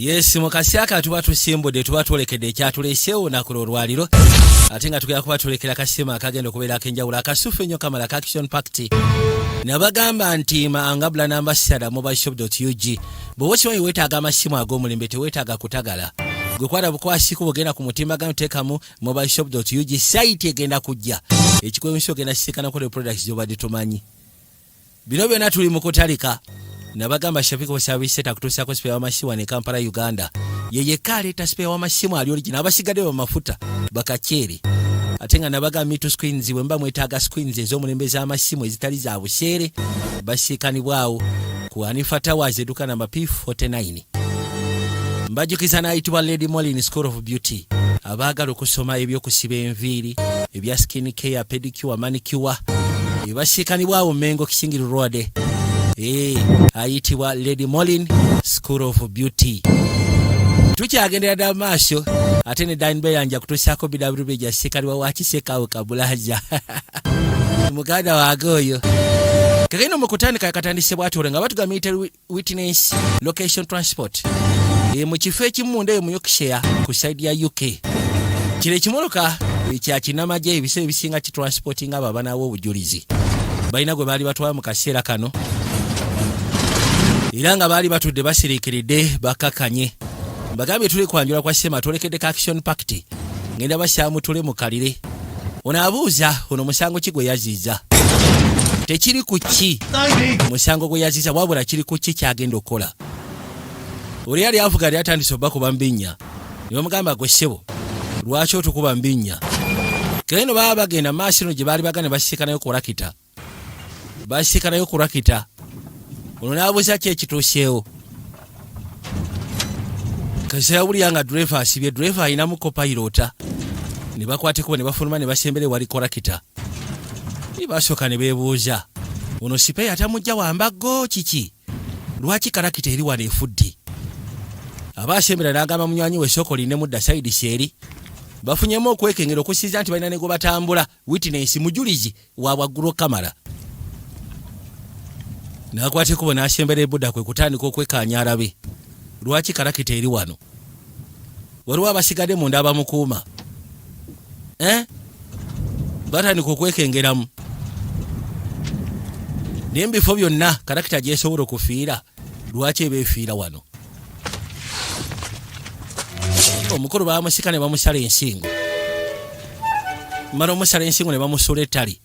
Yes, mukasiaka tuba tusimbudde tuba tulekedde ekyatuleseewo nakulo lwaliro ate nga tugenda kuba tulekera kasema akagenda okubeera akenjawulo akasufu ennyo kamala ka Action Pact nabagamba nti maangabula n'ambasada mobileshop.ug bw'oba kimanyi weetaaga amasimu ag'omulembe teweetaaga kutagala gwe kwata bukwasiku bugenda ku mutimbagano teekamu mobileshop.ug site egenda kujja ekikwemisa ogenda kisikana kole products gy'obadde tumanyi bino byonna tuli mu kutalika nabagamba Shafiko service takutuusako spare w'amasimu ne Kampala Uganda yeyekka aleeta spare w'amasimu ali original abasigadde bamafuta bakakyere ate nga nabaga mitu screens bwe mba mwetaaga screens ez'omulembe z'amasimu ezitali za buseere basiikanibwawo ku Hanifa Towers eduka namba P49 mbajjukiza n'ayitibwa Lady Molin School of Beauty abaagala okusoma ebyokusiba enviiri ebya skin care pedicure manicure ebasiikanibwawo Mengo Kisingiru Road ayitibwa Lady Molin School of Beauty tukyagendera dda maaso ate ne Danbe yanja kutuusaako BWB jasikaliwa wakisekawo kabulaja muganda wange oyo kagenda mu kutandika yakatandise bwatole nga batugamita witness location transport mu kifo ekimu ndeyo mu Yorkshire ku side ya UK kile kimoloka kya kinamaje ebise ebisinga ki transporting aba banawo obujulizi balina gwe bali batwala mu kaseera kano iranga bali batudde basirikiridde bakakanye bagambye tuli kwanjula kwa sema tolekedde ka Action Pact ngenda basyamu tule mukalire onaabuuza ono musango kigwe yaziza tekiri kuki musango gwe yaziza wabula kiri kuki kyagenda okola oli yali avuga yali atandise okuba mbinya niwe mugamba gwe ssebo lwaki otukuba mbinya keno baba bagenda maaso gye baali bagane basiikanayo ku rakita ono naabuuza ki ekituuseewo kaseera buli yanga driver asibye driver ayinamu copilota ne bakwateko ne bafuluma ne basembere wali korakita basooka ne beebuuza ono sipe atamujja wambago kiki lwaki karakita eri wano efudde abaasembera n'agamba munywanyi we soko line mudda side seeri bafunyemu okwekengera okusiiza nti balina ne gwe batambula witness mujulizi wa waggulu kamera nakwateko bwe n'asembera ebudda kwe kutandika okwekaanya alabe lwaki karakita eri wano waliwo abasigadde munda abamukuuma batandika okwekengeramu naye mubifo byonna karakita gyesobola okufiira lwaki ebeefiira wano omukulu bamusika ne bamusala ensingo mala omusala ensingo ne bamusula ettali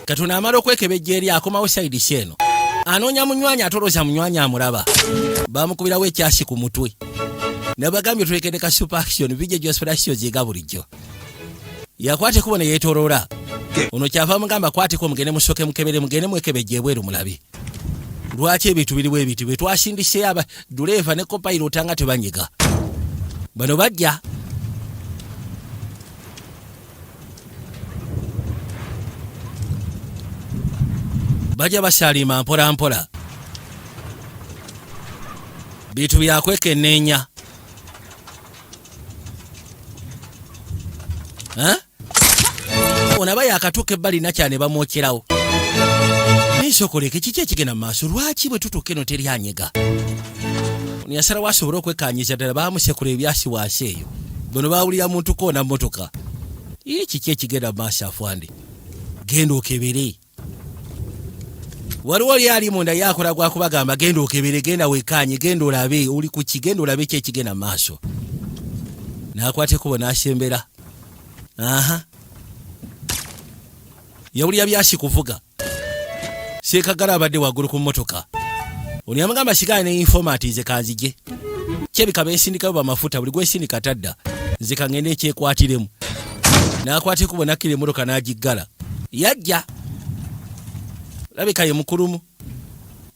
katuna amala okwekebejja eri akomawo sayidi seeno anoonya munywanyi atoloza munywanyi amulaba bamukubirawo ekyasi ku mutwe nabagambye tulekedde ka Super Action vijja gyosperacio ziga bulijjo yakwate kubona yeetoloola ono kyava mugamba kwateko mugende musoke mukebere mugende mwekebejja ebweru mulabe lwaki ebintu biriwo ebintu bye twasindise aba duleeva ne copilota nga tebanyiga bano bajja basaalima mpola mpola bitu byakwekenneenya onaba yakatuuka ebbali nakyane bamwokyerawo nisokoleke kiki ekigenda mu maaso lwaki bwe tutuuka eno teri anyega ono yasalawo asobole okwekanyiza ddala bamusekula ebyasiwaasi eyo bano bawulira muntu koona mmotoka kiki ekigenda mu maaso afwande genda okebere waliwo oli ali munda yakola gwakubagamba genda okebere genda wekanye genda olabe oli ku kigenda olabe ki ekigenda mu maaso n'akwateko bo n'asembera yawulira byasi kuvuga seekagala abadde waggulu ku mmotoka ono yamugamba sigala ne informati nze kanzije kyebika beesindikayo bamafuta buli gwesindika tadda nze kangende ekyekwatiremu n'akwateko bo nakkira emmotoka n'agiggala yajja labika ye mukulumu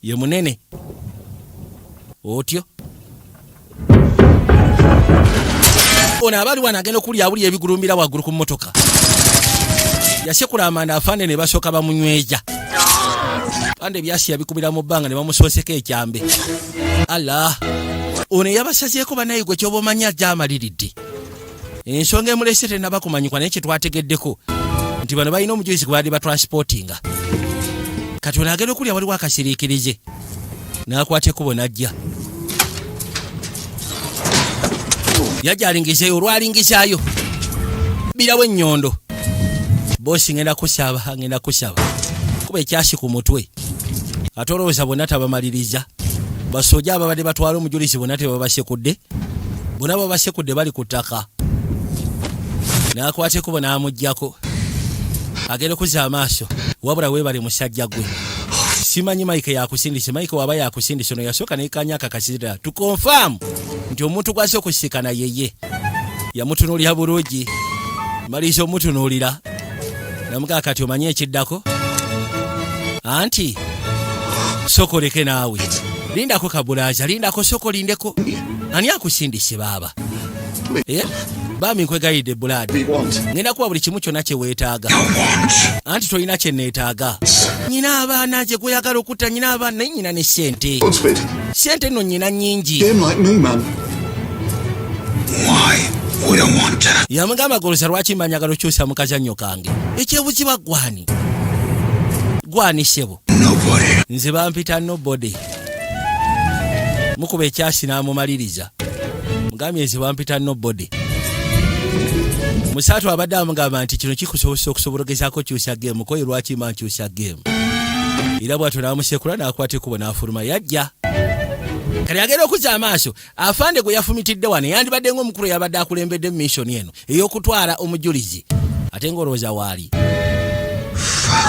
ye munene otyo ono abali wana agenda okuli awuli ebigulumbira waggulu ku mmotoka yasekula amanda afande ne basooka bamunyweja pande byasi yabikubira mu bbanga ne bamusooseko ekyambe Allah ono yabasazeeko banaye gwe kyoba omanya gyamaliridde ensonga emulese tenabakumanyikwa naye kyetwategeddeko nti bano balina omujulizi gwe baali batransportinga kati ono agenda okulya waliwo akasiriikirize n'akwata ekkubo n'ajja yajja alingizeeyo olwalingizayo birawo ennyondo bosi ngenda kusaba kuba ekyasi ku mutwe ate olowooza bonna tabamaliriza basoja ababadde batwala omujulizi bonna tebabasekudde bonna babasekudde bali ku ttaka n'akwatekubo n'amugjako agenda kuza amaaso wabula weebale musajja gwe simanyi Mike yakusindise Mike waba yakusindise no yasooka n'ekanya akakasira tukonfaamu nti omuntu gw'asoose okusikana yeye yamutunuulira bulungi maliriza omutunuulira namugaa kati omanye ekiddako anti sokoleke naawe lindako kabulaza lindako sokolindeko ani akusindise baaba bami nkwegayidde buladi ngenda kuwa buli kimu kyonna kye weetaaga anti tolina kye neetaaga nyina abaana gye gweyagala okutta nyina abaana naye nyina ne ssente nno nyina nnyingi yamugamba golosa lwaki mbanyagala okyusa mu kazannyo kange ekyebuzibwa gwani sebo nze bampita nobody mukuba ekyasi n'amumaliriza mugambye nze bampita nobody musatu abadde amugamba nti kino kikusobosa okusobologezaako kyusa gemu koye lwaki mba nkyusa gemu era bwatyo n'amusekula n'akwata ekubo n'afuluma yajja kale agenda okuza amaaso afande gwe yafumitidde wano yandibadde ng'omukulu yabadde akulembedde mu mission eno ey'okutwala omujulizi ate ng'olowooza waali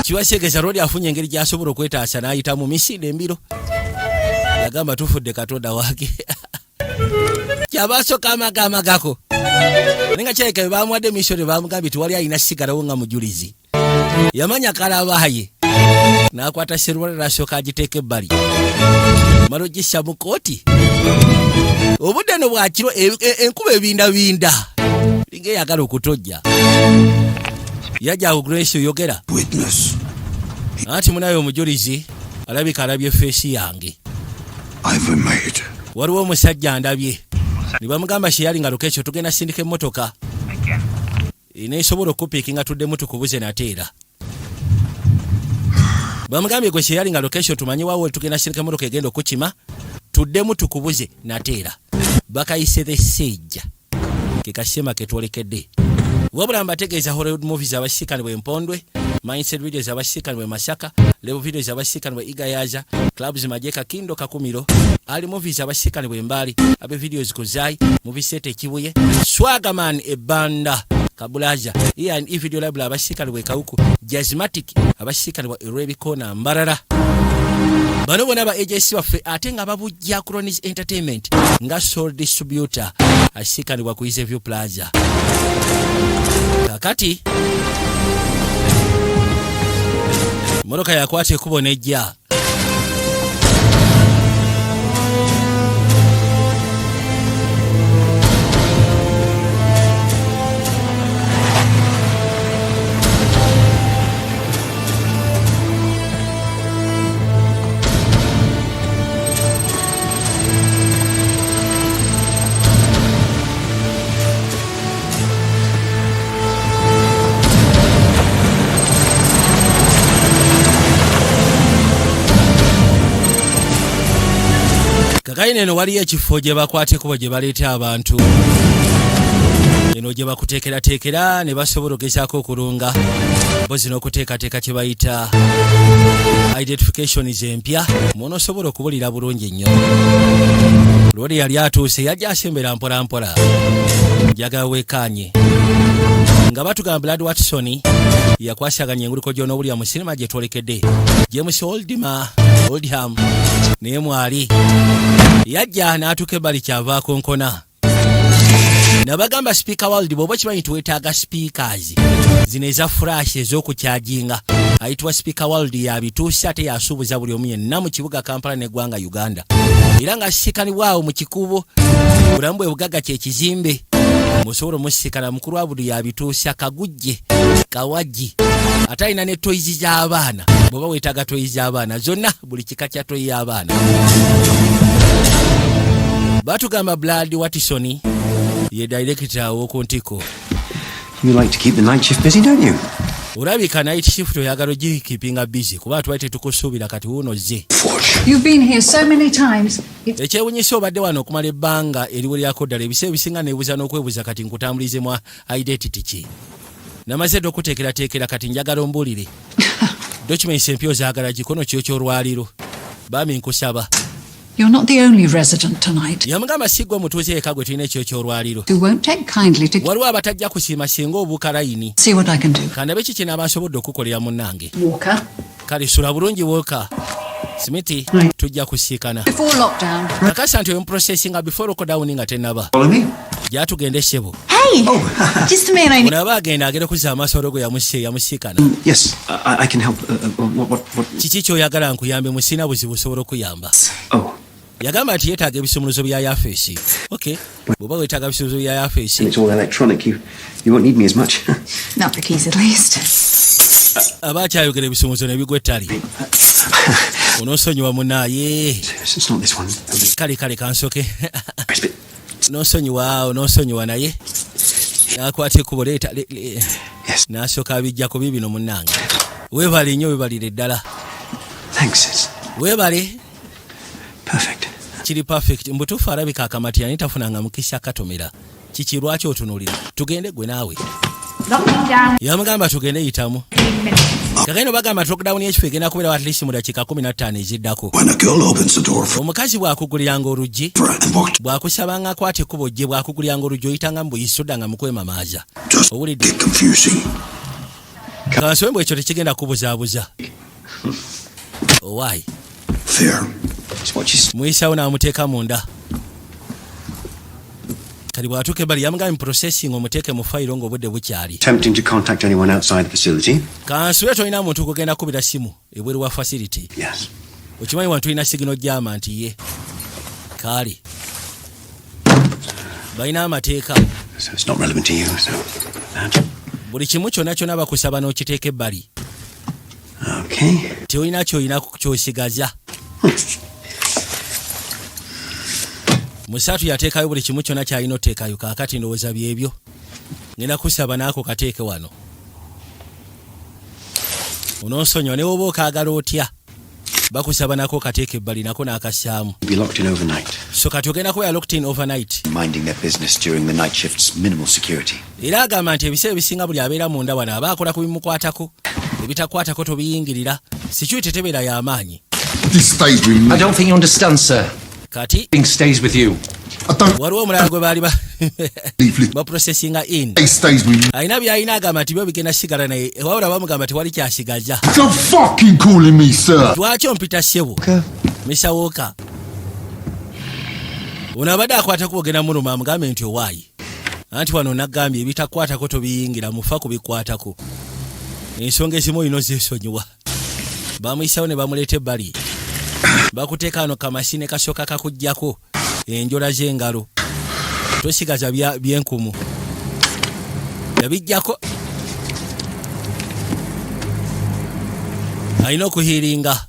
kibaseegeza lwoli afunye engeri gy'asobola okwetaasa n'ayita mu misinde embiro yagamba tufudde katonda wage kyabasooka amagamagako nenga kyaleka bwe bamuwadde mission bamugambye tiwali alina sigalawo nga mujulizi yamanya kalabaaye n'akwata serwala n'asooka agiteeka ebbali mala ogissa mu kooti obudde no bwakiro enkuba ebindabinda linga eyagala okutojja yajja awo Grace oyogera anti munaye omujulizi alabika alabye feesi yange waliwo omusajja andabye ne bamugamba sheyali nga lokesho tugenda sindika emmotoka neesobola okupiikinga tuddemu tukubuze nateera bamugambye gwe sheyali nga lokesho tumanyi waawo tugenda sindika emmotoka egenda okukima tuddemu tukubuze nateera bakayise the sage ke kasema ketwolekedde wabula mbategeeza Hollywood movies abasikanibwa empondwe mindset videos abasikanibwa masaka level videos abasikanibwa igayaza clubs majeka kindo kakumiro ali movies abasikanibwa embali abe videos kozai movie set ekibuye swagaman ebanda kabulaja and video label abasikanibwa kauku jazzmatic abasikanibwa erebikona mbarara bano bona ba agency waffe ate nga babujja Cronies Entertainment nga sole distributor asikanibwa ku Easy View Plaza kakati moroka yakwate ekubo nejja kakaine eno waliyo ekifo gye bakwatekubo gye baleeta abantu eno gye bakuteekerateekera ne basobola ogezaako okulunga mpozi n'okuteekateeka kye bayita identifications empya mw'onoosobola okubulira bulungi ennyo lwoli yali atuuse yajja asembera mpolampola njagala weekaanye nga batugamba Brad Watson yakwasaganya enguluko gy'onoobulya mu sinema gye twolekedde James Oldham naye mwali yajja n'atuuka ebbali kyavaako nkona nabagamba Speaker World bw'oba kimanyi tuwetaaga speakers zino eza flash ez'okukyajinga ayitibwa Speaker World yabituusa ate yasuubuza buli omu yenna mu kibuga Kampala n'eggwanga Uganda era nga sikanibwawo mu kikubo bulamu bwe bugagga kye kizimbe musobola omusikana mukulu wa budu yabituusa kagujje kawaji ate alina ne toyizi z'abaana bw'oba weetaaga toyizi z'abaana zonna buli kika kya toyi y'abaana batugamba Brad Watson ye director w'oku ntiko. You like to keep the night shift busy, don't you? Ulabika night shift oyagala ogikipinga busy kuba twali tukusuubira kati wuno zze. You've been here so many times. Ekyewunyisa obadde wano okumala ebbanga eriwulyako ddala ebiseera ebisinga neebuuza n'okwebuuza kati nkutambulizemu identity ki. Namaze dde okuteekerateekera kati njagala ombuulire. Documents empya ozaagala gikono kyo ky'olwaliro. Bami nkusaba. You're not the only resident tonight. Yamugamba siggwe mutuuze eka gwe tulina ekyo ky'olwaliro. You won't take kindly to Waliwo abatajja kusiima singa obuuka layini. see what I can do. Kandabe kiki n'abansobodde okukolera munnange. Walker. Kale sula bulungi Walker. Smiti tujja kusiikana. Before lockdown. Kakasa nti omuprocessinga before lockdown nga tennaba. Follow me? Gyatugende ssebo. Hey! Just a minute. Munaba agenda agere kuzza amasolo go yamusiikana. Yes, I can help. What? Kiki ky'oyagala nkuyambe musina buzibu busobola okuyamba. Oh, Yagamba nti yeetaaga ebisumuluzo bya yafeesi. Okay. Bw'oba weetaaga ebisumuluzo bya yafeesi. it's all electronic. You won't need me as much. Not the keys at least. Aba akyayogera ebisumuluzo ne bigwa ettali. Onoosonyiwa munaaye. It's not this one. Kale kansoke. It's a bit- Onoosonyiwa naye. Nakwata ekkubo leeta. Yes, N'asooka abijjako bibino munnange. Weebale nnyo weebalire ddala. thanks. It's Weebale. perfect. Kiri perfect. Mbutuufu alabika akamatira nitafunanga mukisa katomera. Kiki lwaki otunuulira? Tugende gwe naawe. Yamugamba tugende yitamu. Kakaino bagamba lockdown y'ekifo egenda kubeerawo at least mu dakiika 15 eziddako. When a girl opens the door for Omukazi bw'akuguliranga oluggi, and walked, bw'akusabanga akwata ekkubo gye bw'akuguliranga oluggi oyitanga mu buyisi oddanga mu kwemamaaza. just Owulidde? get confusing. Kansobe bw'ekyo tekigenda kubuzaabuza. Owaayi. Fair. It's what you Muyisawo n'amuteeka munda. Kali bw'atuuka ebbali yamugamba processing omuteeke mu fayiro ng'obudde bukyali. attempting to contact anyone outside the facility. Kansube tolina muntu kugenda kubira simu ebweru wa facility. Yes. Okimanyi wantu tulina signal jama nti ye. Kali. Balina amateeka. So it's not relevant to you. So that. Buli kimu kyonna kyonna bakusaba n'okiteeka ebbali. Okay. Teolina kyolina kyosigaza. Musatu yateekayo buli kimu kyonna kyalina oteekayo kaakati ndowooza byebyo. Ngenda kusaba naako kateeke wano. Onoonsonyiwa ne bw'oba okaagala otya. Bakusaba nako kateeke ebbali nako n'akassaamu. Be locked in overnight, So kati ogenda kubeera locked in overnight. minding their business during the night shift's minimal security. Era agamba nti ebiseera ebisinga buli abeera munda wano aba akola ku bimukwatako. Ebitakwatako tobiyingirira. Security tebeera y'amaanyi. This stays with me. I don't think you understand, sir. Kati Thing stays with you. I don't waliwo omulala gwe baali leaflet. baprocessinga in. It stays with me. Alina by'alina agamba nti byo bigenda sigala naye wabula bamugamba tewali kyasigaza. Stop fucking calling me sir. Lwaki ompita ssebo? Mr. Walker. Ono abadde akwata kubogenda muluma amugambe nti owaayi. Anti wano naggambye ebitakwatako tobiyingira mufa kubikwatako. Ensonga ezimu olina ozesonyiwa. Bamuyisawo ne bamuleeta ebbali. Bakuteeka wano kamasine kasooka kakuggyako enjola z'engalo. Tosigaza byenkumu. Yabiggyako. Alina okuhiiringa.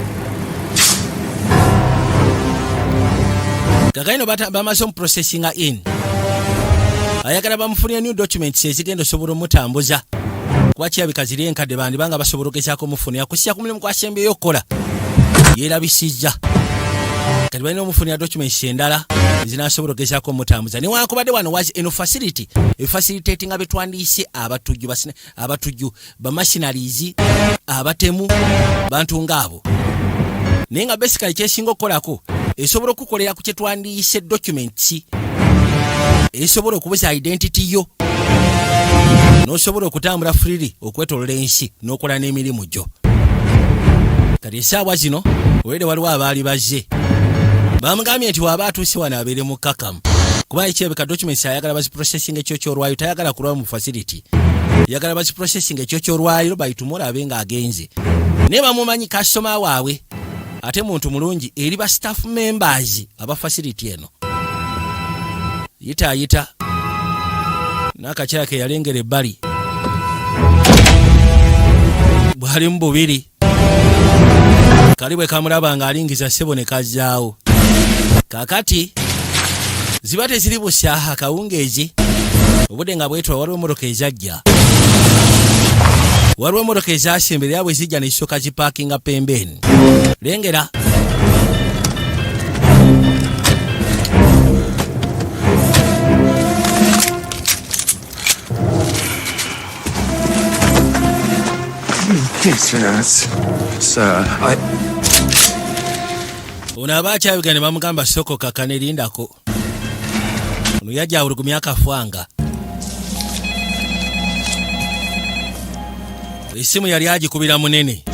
Kakaino bamaze omuprocessinga in. Ayagala bamufunire new documents ezigenda osobola omutambuza. Kuba kirabika ziri enkadde bandibanga basobola okugezaako omufunira kussya ku mulimu gw'asembyeyo okukola. Yeerabisizza. Kati balina omufunira documents endala ezinasobola okugezaako omutambuza. Newankubadde wano was eno facility efacilitatinga betwandiise abatujju bamachineries abatemu bantu ngaabo. Naye nga basically kyesinga okukolako esobola okukolera ku kyetwandiise documents esobola okubuza identity yo n'osobola okutambula freely okwetolola ensi n'okola n'emirimu gyo. Kati essaawa zino olwedde waliwo abaali bazze bamugambye nti waaba atuuse wano abeere mukkakamu kuba ekirabika documents ayagala baziprocessing ekyo ky'olwaliro tayagala kulwa mu facility yagala baziprocessing ekyo ky'olwaliro bayitumula abe ng'agenze naye bamumanyi kasitoma waabwe ate muntu mulungi eri ba staff members aba facility eno yita n'akakyala ke yalengera ebbali bwali mu bubiri kali bwe kamulaba ng'alingiza ssebo ne kazzaawo kaakati ziba teziri busaaha akawungeezi obudde nga bwetwa waliwo emmotoka ezajja waliwo emmotoka ezasemberera bwe zijja ne zisooka zipaakinga pembeni. Lengera. Yes, sir. Ono abakyayuga ne bamugamba sokoka kanerindako. Ono yajja awulugumya akafwanga. Essimu yali agikubira munene.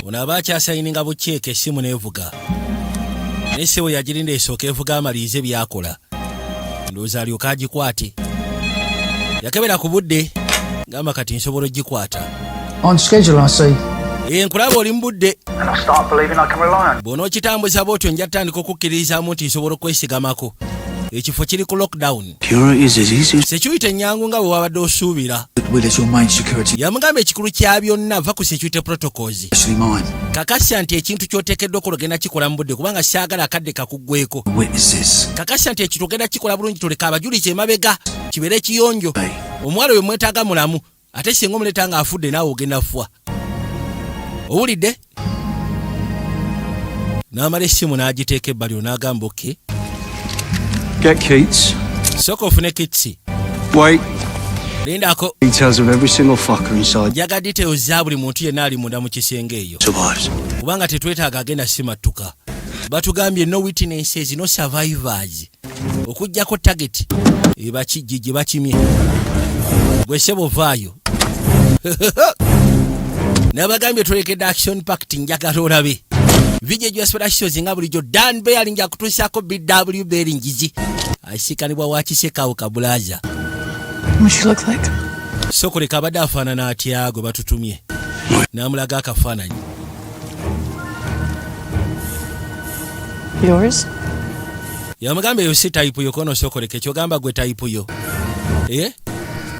Ono abakyasayininga buceeke essimu neevuga. N'essebo yagirinda esooka evuga amalirize byakola. Ndowooza alyoka agikwate. Yakebera ku budde. Gamba kati nsobola ogikwata. On schedule, I see. Nkulaba oli mu budde. And I start believing I can rely on. Bw'onookitambuza bw'otyo nja tutandika okukkiririzaamu nti nsobola okwesigamako. Ekifo kiri ku lockdown. Security ennyangu nga bwe wabadde osuubira. Will is your main security. Yamugamba ekikulu kya byonna va ku security protocols. Actually mine. Kakasya nti ekintu ky'oteekeddwa okulogenda kikola mu budde kubanga saagala akadde kakuggweko. Witnesses. Kakasya nti ekintu ogenda kikola bulungi toleka abajulizi emabega kibeere ekiyonjo. Omuwala oyo mwetaaga mulamu ate singa omuleeta ng'afudde naawe ogenda fwa. Owulidde? N'amala essimu n'agiteeka ebbali n'agamba oke. Get Keats. Sooka ofune kitsi. Wait. Lindako. Details of every single fucker inside. Njaga details za buli muntu yenna ali munda mu kisenge eyo. Survives. Kubanga tetwetaaga agenda simattuka. Batugambye no witnesses, no survivors. Okujjako target ebakijji bakimye. Gwe sebo vaayo. Nabagambye tulekedde action pact njagala olabe. Vije jwa special shows nga bulijjo Dan Bearing nja kutuusaako BW Bearingizi. Asikanibwa wakisekawo kabulaza. What she look like? Sokoleka abadde afaanana atya gwe batutumye. N'amulaga akafaananyi. Yours? Yamugamba eyo si type yo kono sokoleka ekyogamba gwe type yo.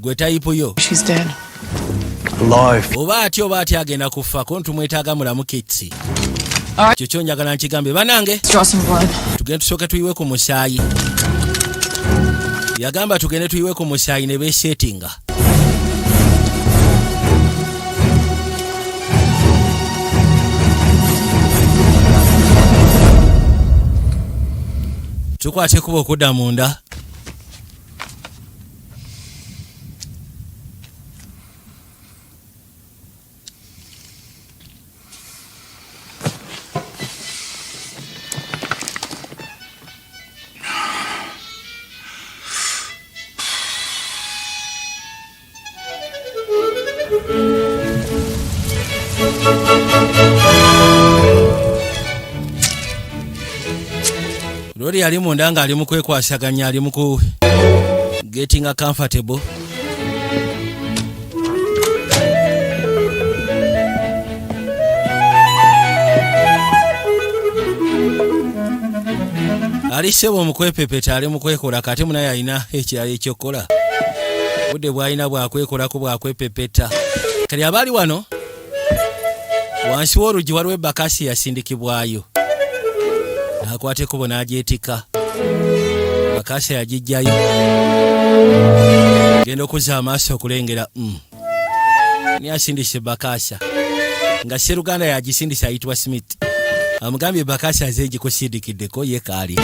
Gwe type yo. She's dead. Alive. Oba atya agenda kufa ko ntumwetaaga mulamu kitsi. Kyo njagala nkigambe banange. Draw some blood. Tugende tusooke tuyiwe ku musaayi. Yagamba tugende tuyiwe ku musaayi ne beesetinga. Tukwate kuba okudda munda. Lori ali munda nga ali mu kwekwasaganya ali mu getting comfortable. Ali sebo mu kwepepeta ali mu kwekola kati munaye alina ekirala ekyokola. Budde bw'alina bwakwekolako bwakwepepeta. Kali abaali wano wansi w'oluggi waliwo ebbakasi yasindikibwayo. Akwateko bona agyetika. Bakasa yagijjayo. Genda okuzza amaaso okulengera. Ni asindise bakasa. Nga Sseruganda yagisindisa ayitibwa Smith. Amugambye bakasa azengi kusindikiddeko ye kaali.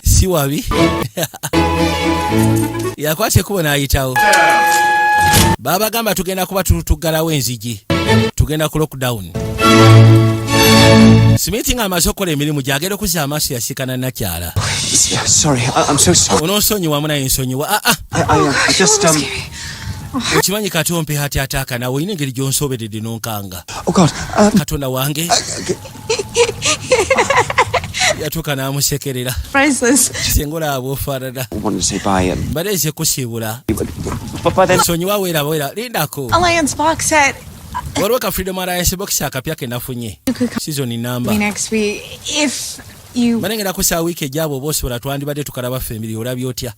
Si wabi. Yakwateko bona ayitawo. Babagamba tugenda kuba tuggalawo enzigi. Tugenda ku lockdown. Smith nga amaze okukola emirimu gyagenda okuzza amaaso yasikana nakyala. Yeah, sorry. I'm so sorry. Onoonsonyiwa munaye nsonyiwa. I just Okimanyi kati ompe hati ataaka nawe olina engeri gy'onsoberedde n'onkanga. Oh God. Katonda wange. Yatuuka n'amusekerera. Priceless. Singa olaba ofaanana. I wanted to say bye. Mbadde nze kusiibula. But by then. Nsonyiwa weera. Lindako. Alliance box set. Waliwo ka Freedom Alliance box akapya ke nafunye. Season number. Next week, if you. Manengera ku saa wiiki ejja abo boosobola twandibadde tukalaba family olabye otya.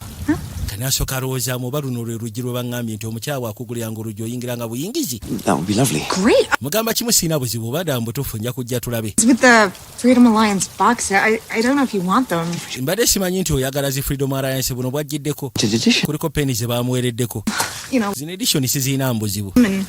n'asooka alowooza mu baluno lwe luggi lwe baŋŋambye nti omukyawe akuguliranga oluggi oyingiranga buyingizi. That would be lovely. Great. Mugamba kimu sirina buzibu obadda mbutuufu nja kujja tulabe. With the Freedom Alliance box set, I don't know if you want them. Mbadde simanyi nti oyagala zi Freedom Alliance buno bwajjiddeko. Edition. Kuliko peni ze bamuweereddeko. You know, Zino edition sizirina mbuzibu. and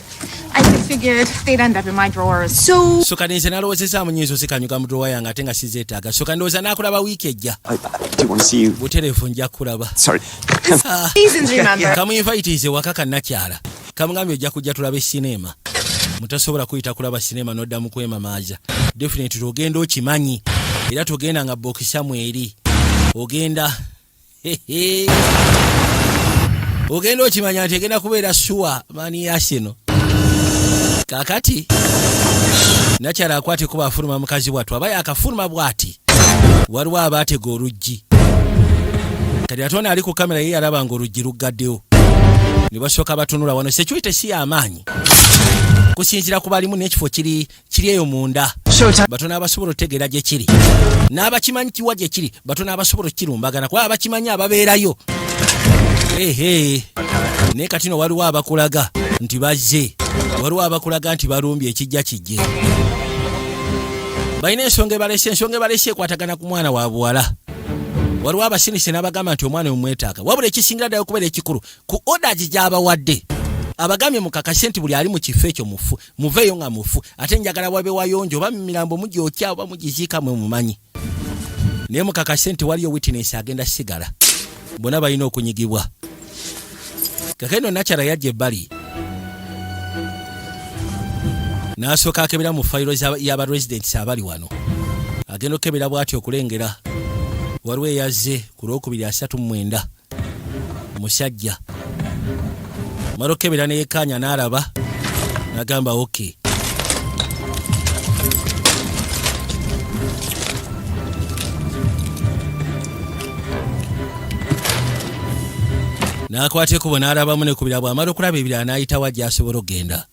I just figured they'd end up in my drawers. So Soka nze nalowoozezaamu nnyinza zikanyuka mu drowa yange ate nga sizeetaaga. Soka ndowooza n'akulaba wiiki ejja. I do want to see you. Butereevu nja kulaba. Sorry. seasons, remember. Kamuyinvayitiize waka kannakyala. Kamugambye ojja kujja tulabe sinema. Mutasobola kuyita kulaba sinema n'oddamu kwemamaaza. Definitely ogenda okimanyi. Era togenda nga bokisa mweri. Ogenda ogenda okimanya nti egenda kubeera suwa maani yasino. Kaakati nakyala akwate kuba afuluma mukazi wattu aba yakafuluma bw'ati. Waliwo abaatega oluggi. Kati atona ali ku kamera ye alaba ng'oluggi luggaddewo. Ne basooka batunula wano security si y'amaanyi. Kusinziira ku balimu n'ekifo kiri eyo munda. Batono abasobola otegeera gye kiri. N'abakimanyi kiwa gye kiri batono abasobola okirumbagana kuba abakimanyi ababeerayo. Naye kati no waliwo abakulaga nti bazze. Waliwo abakulaga nti balumbye ekijja kijje. Balina ensonga ebalese ekwatagana ku mwana wa buwala. Waliwo abasinise n'abagamba nti omwana omwetaaga. Wabula ekisingira ddala okubeera ekikulu ku orders gy'abawadde. Abagambye mukakase nti buli ali mu kifo ekyo mufu. Muveeyo nga mufu. Ate njagala wabe wayonjo oba mirambo mugyokya oba mugiziika mwe mumanyi. Naye mukakase nti waliyo witness agenda sigala. Bonna balina okunyigibwa. Kakendo nakyala yajja ebbali. N'asooka akebera mu fayiro y'aba residents abali wano. Agenda okebera bw'ati okulengera. Waliwo eyazze ku Lwokubiri 39. Musajja. Mara okebera ne yekkaanya n'alaba. N'agamba okay. N'akwata ekkubo n'alabamu n'ekubira bw'amala okulaba ebirala n'ayita wa gy'asobola okgenda.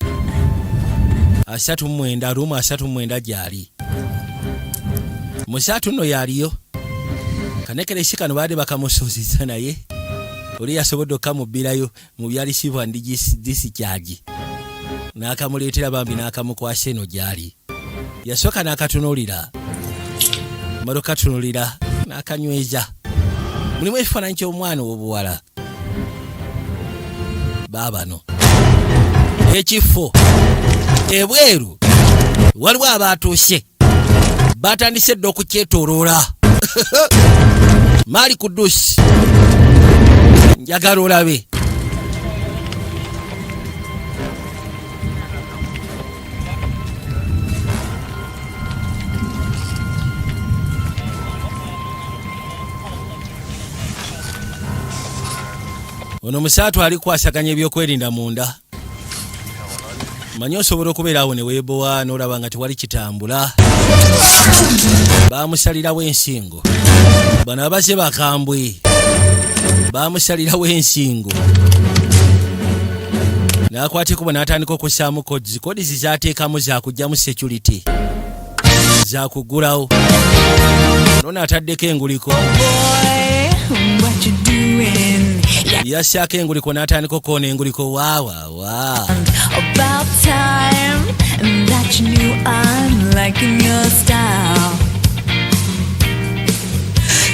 39 ruumu 39 gy'ali. Mu 3 nno yaliyo. Kanekeresi kano baadde bakamusoozizza naye. Oli yasobodde okamubbirayo mu byalisibwa ndi discharge. N'akamuleetera bambi n'akamukwasa eno gy'ali. Yasooka n'akatunuulira. Mara okatunuulira n'akanyweza. Mulimu ekifaananyi ky'omwana ow'obuwala. Baabano. Ekifo. Ebweru. Waliwo abaatuuse. Batandise dda okukyetooloola. Maali Kudusi. Njagala olabe. Ono musaatu ali kwasaganya ebyokwerinda munda. Manyi osobola okubeera awo ne weebowa n'olaba nga tewali kitambula. Baamusalirawo ensingo. Bano abazze bakambwe. Baamusalirawo ensingo. N'akwata ekkubo n'atandika okussaamu codes. Codes zaateekamu zaakugyamu security. Zaakugulawo. Nona ataddeko enguliko. Yassaako enguliko n'atandika okkoona enguliko waawawa. About time that you knew I'm liking your style.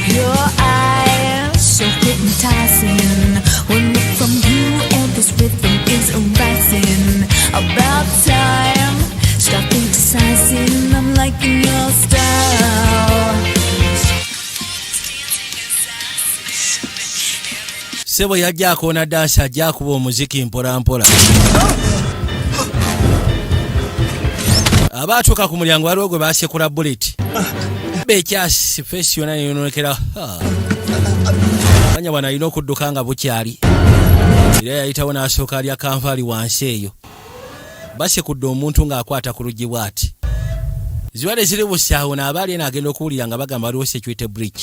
Your eyes so hypnotizing. One look from you and this rhythm is rising. About time, stop fantasizing. I'm liking your style. Sebo yajja akoona dansa ajja akuba omuziki mpola mpola. Abaatuuka ku mulyango waliwo gwe baasekula bullet. Bekyasi feesi yonna neyonoonekera. Manya bwana alina okudduka nga bukyali. Era yayitawo n'asooka alya kanvaali wansi eyo. Basekudde omuntu ng'akwata ku luggi bw'ati. Ziwale ziri busaawo n'abaali n'agenda okuwulira nga bagamba waliwo security breach.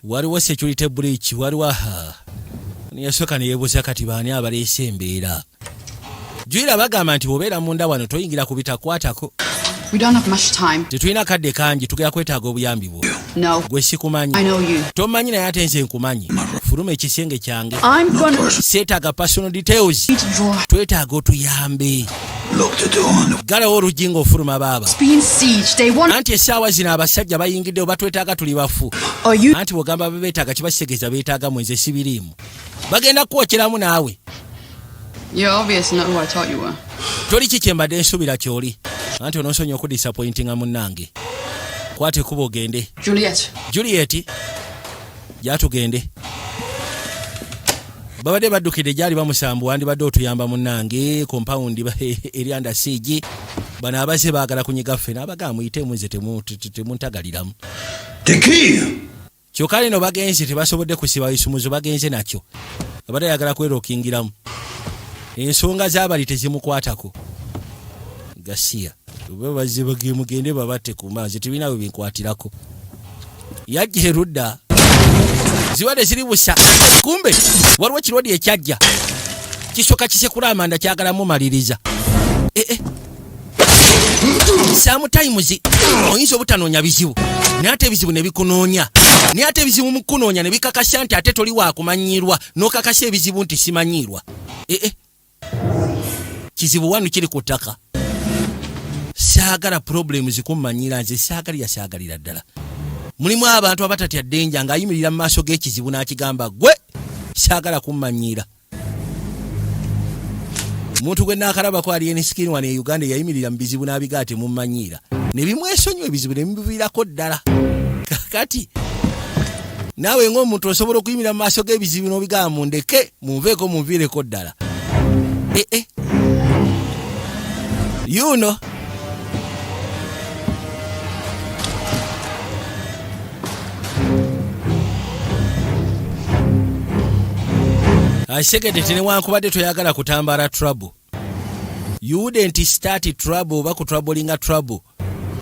Waliwo security breach, waliwo yasooka ne yeebuuza kati baani abaleese embeera. Juyira bagamba nti bw'obeera munda wano toyingira ku bitakwatako. We don't have much time. Tetulina kadde kangi tugera kwetaaga obuyambi bwo. No. Gwe sikumanyi. I know you. Tomanyi naye ate nze nkumanyi. Fuluma ekisenge kyange. I'm gonna seetaaga personal details. draw. Twetaaga otuyambe. Lock the door. Galawo oluggi ng'ofuluma baaba. It's been siege. They want. Anti essaawa zino abasajja bayingidde oba twetaaga tuli bafu. Are you? Anti bw'ogamba beetaaga kibasegeza beetaaga mwenze sibiriimu. Bagenda kwokyeramu naawe. You're obviously not who I thought you were. Toli ki kyembadde nsuubira ky'oli. Anti onoosonyiwa okudisappointinga munnange. Kwate kuba ogende. Juliet. Gyatugende. Babadde baddukidde gyali bamusambu wandibadde otuyamba munnange compound eri under siege. Bano abazze baagala kunyiga ffe n'abaga muyitemu nze temuntagaliramu. Kyokka lino bagenze tebasobodde kusiba isumuzo bagenze nakyo. Babadde yagala kwerokingiramu. Ensonga z'abali tezimukwatako. Gasiya. Bazze mugende babatte ku maazi tebinawe binkwatirako. Yajja erudda. Ziwade ziri busa. Kumbe waliwo kirwadde ekyajja. Kisoka kisekula amanda kyagalamu maliriza. Sometimes oyinza obutanoonya bizibu. Naye ate ebizibu ne bikunoonya. Naye ate ebizibu mu kunoonya ne bikakasa nti ate toli wa kumanyirwa n'okakasa ebizibu nti simanyirwa. Kizibu wanu kiri ku ttaka. Saagala problems kummanyira nze saagalira ddala. Mulimu abantu abatatya ddenja ng'ayimirira mu maaso g'ekizibu n'akigamba gwe saagala kummanyira. Omuntu gwe naakalabako ali enisikini wano e Uganda yayimirira mu bizibu n'abigaa temummanyiira. Ne bimwesonyiwa ebizibu ne bimuviirako ddala. Kakati naawe ng'omuntu osobola okuyimirira mu maaso g'ebizibu n'obigaa mundeke munveeko munviireko ddala. You know. Asegede tenewankubadde toyagala kutambala trouble. You wouldn't start trouble oba kutroublinga trouble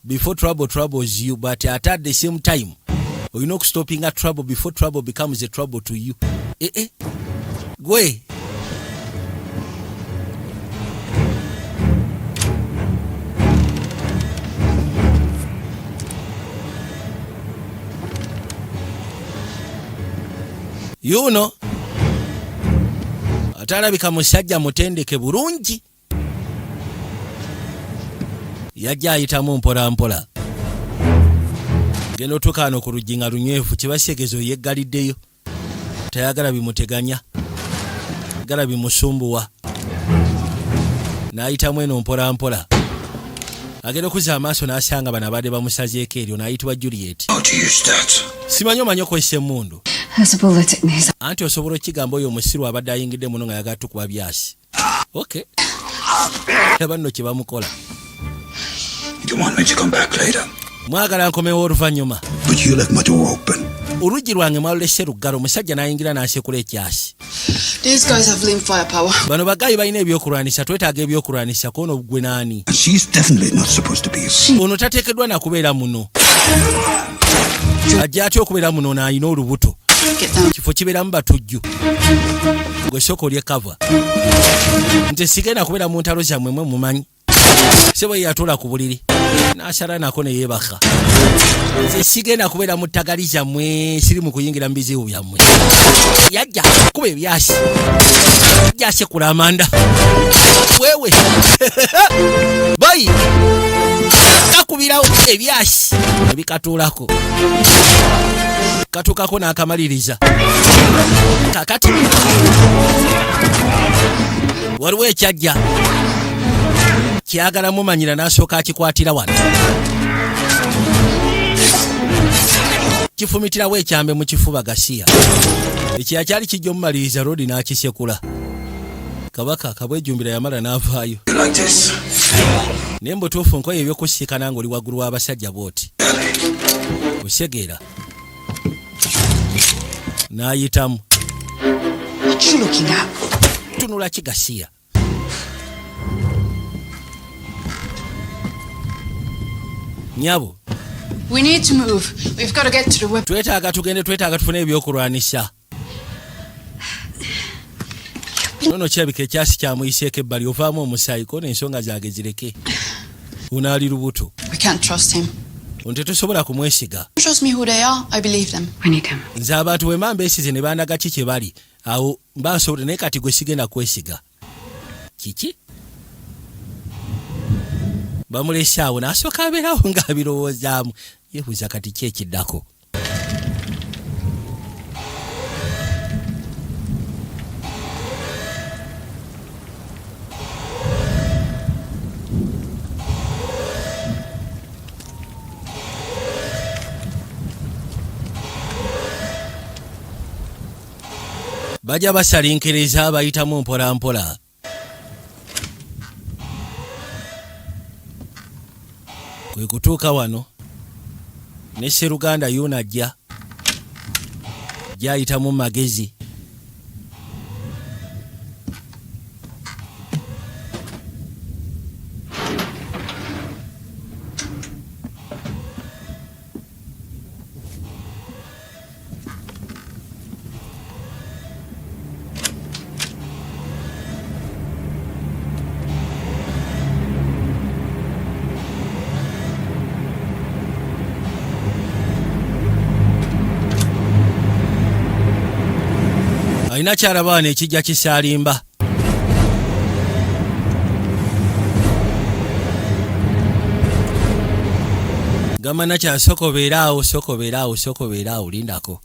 before trouble troubles you, but at the same time olina okustoppinga trouble before trouble becomes a trouble to you. Gwe you know. Atalabika musajja mutendeke bulungi. Yajja ayitamu mpola. Genda otukaano ku luggi nga lunywevu kibasegezo yeggaliddeyo. Tayagala bimuteganya. Gala bimusumbuwa. N'ayitamu eno mpola. Agenda okuza amaaso n'asanga bano abadde bamusazeeko eryo n'ayitibwa Juliet. Simanyi omanyi okozesa emmundu. Anti osobola okigamba oyo omusiru abadde ayingidde muno nga yagala tukuba byasi. Okay. Banno kye bamukola. Mwagala nkomewo oluvannyuma. Oluggi lwange mwalulese luggalo omusajja n'ayingira n'asekula ekyasi. Bano bagaayi balina ebyokulwanisa twetaaga ebyokulwanisa kono gwe naani. Ono tateekeddwa nakubeera muno. Ajja atya okubeera muno n'alina olubuto. Kifo kibeeramu batujju. Gwe sooka olye kava. Nze sigenda kubeera mu ntalo zammwe mwe mumanyi. Sebo yatula ku buliri. N'asala nako ne yeebaka. Nze sigenda kubeera mu ttagali zammwe siri mu kuyingira mu bizibu byammwe. Yajja kuba ebyasi. Yajja asekula amanda. Wewe. Bayi. Kakubirawo ebyasi. Ebikatuulako. Katukako n'akamaliriza. Kakati. Waliwo ekyajja. Kyagala mumanyira n'asooka akikwatira wano. Kifumitirawo ekyambe mu kifuba Gasiya. Ekya kyali kijja omumaliriza Rodi n'akisekula. Kabaka kabwejumbira yamala n'avaayo. Naye mbutuufu nkoye ebyokusiikana ng'oli waggulu w'abasajja booti. Osegeera. N'ayitamu. Tunula ki Gasiya? Nyabo. We need to move. We've got to get to the weapon. Twetaaga tufune ebyokulwanisa. Nono kirabika ekyasi kyamuyiseeko ebbali ovaamu omusaayi ko n'ensonga zaage zireke. unaali lubuto. We can't trust him. Tetusobola kumwesiga. Trust me who they are, I believe them. We need him. Nze abantu bwe mba mbeesize ne bandaga kiki bali awo mbasobola naye kati gwe sigenda kwesiga. Kiki? Bamulese awo n'asooka abeerawo ng'abirowoozaamu yeebuuza kati ki ekiddako. Bajja basalinkiriza bayitamu mpola mpola. Kwe kutuuka wano ne Sseruganda yuuna ajja ayitamu magezi. Alina kyalabaana ekijja kisaalimba. Gamana kya sokobeeraawo sokobeeraawo sokobeeraawo lindako.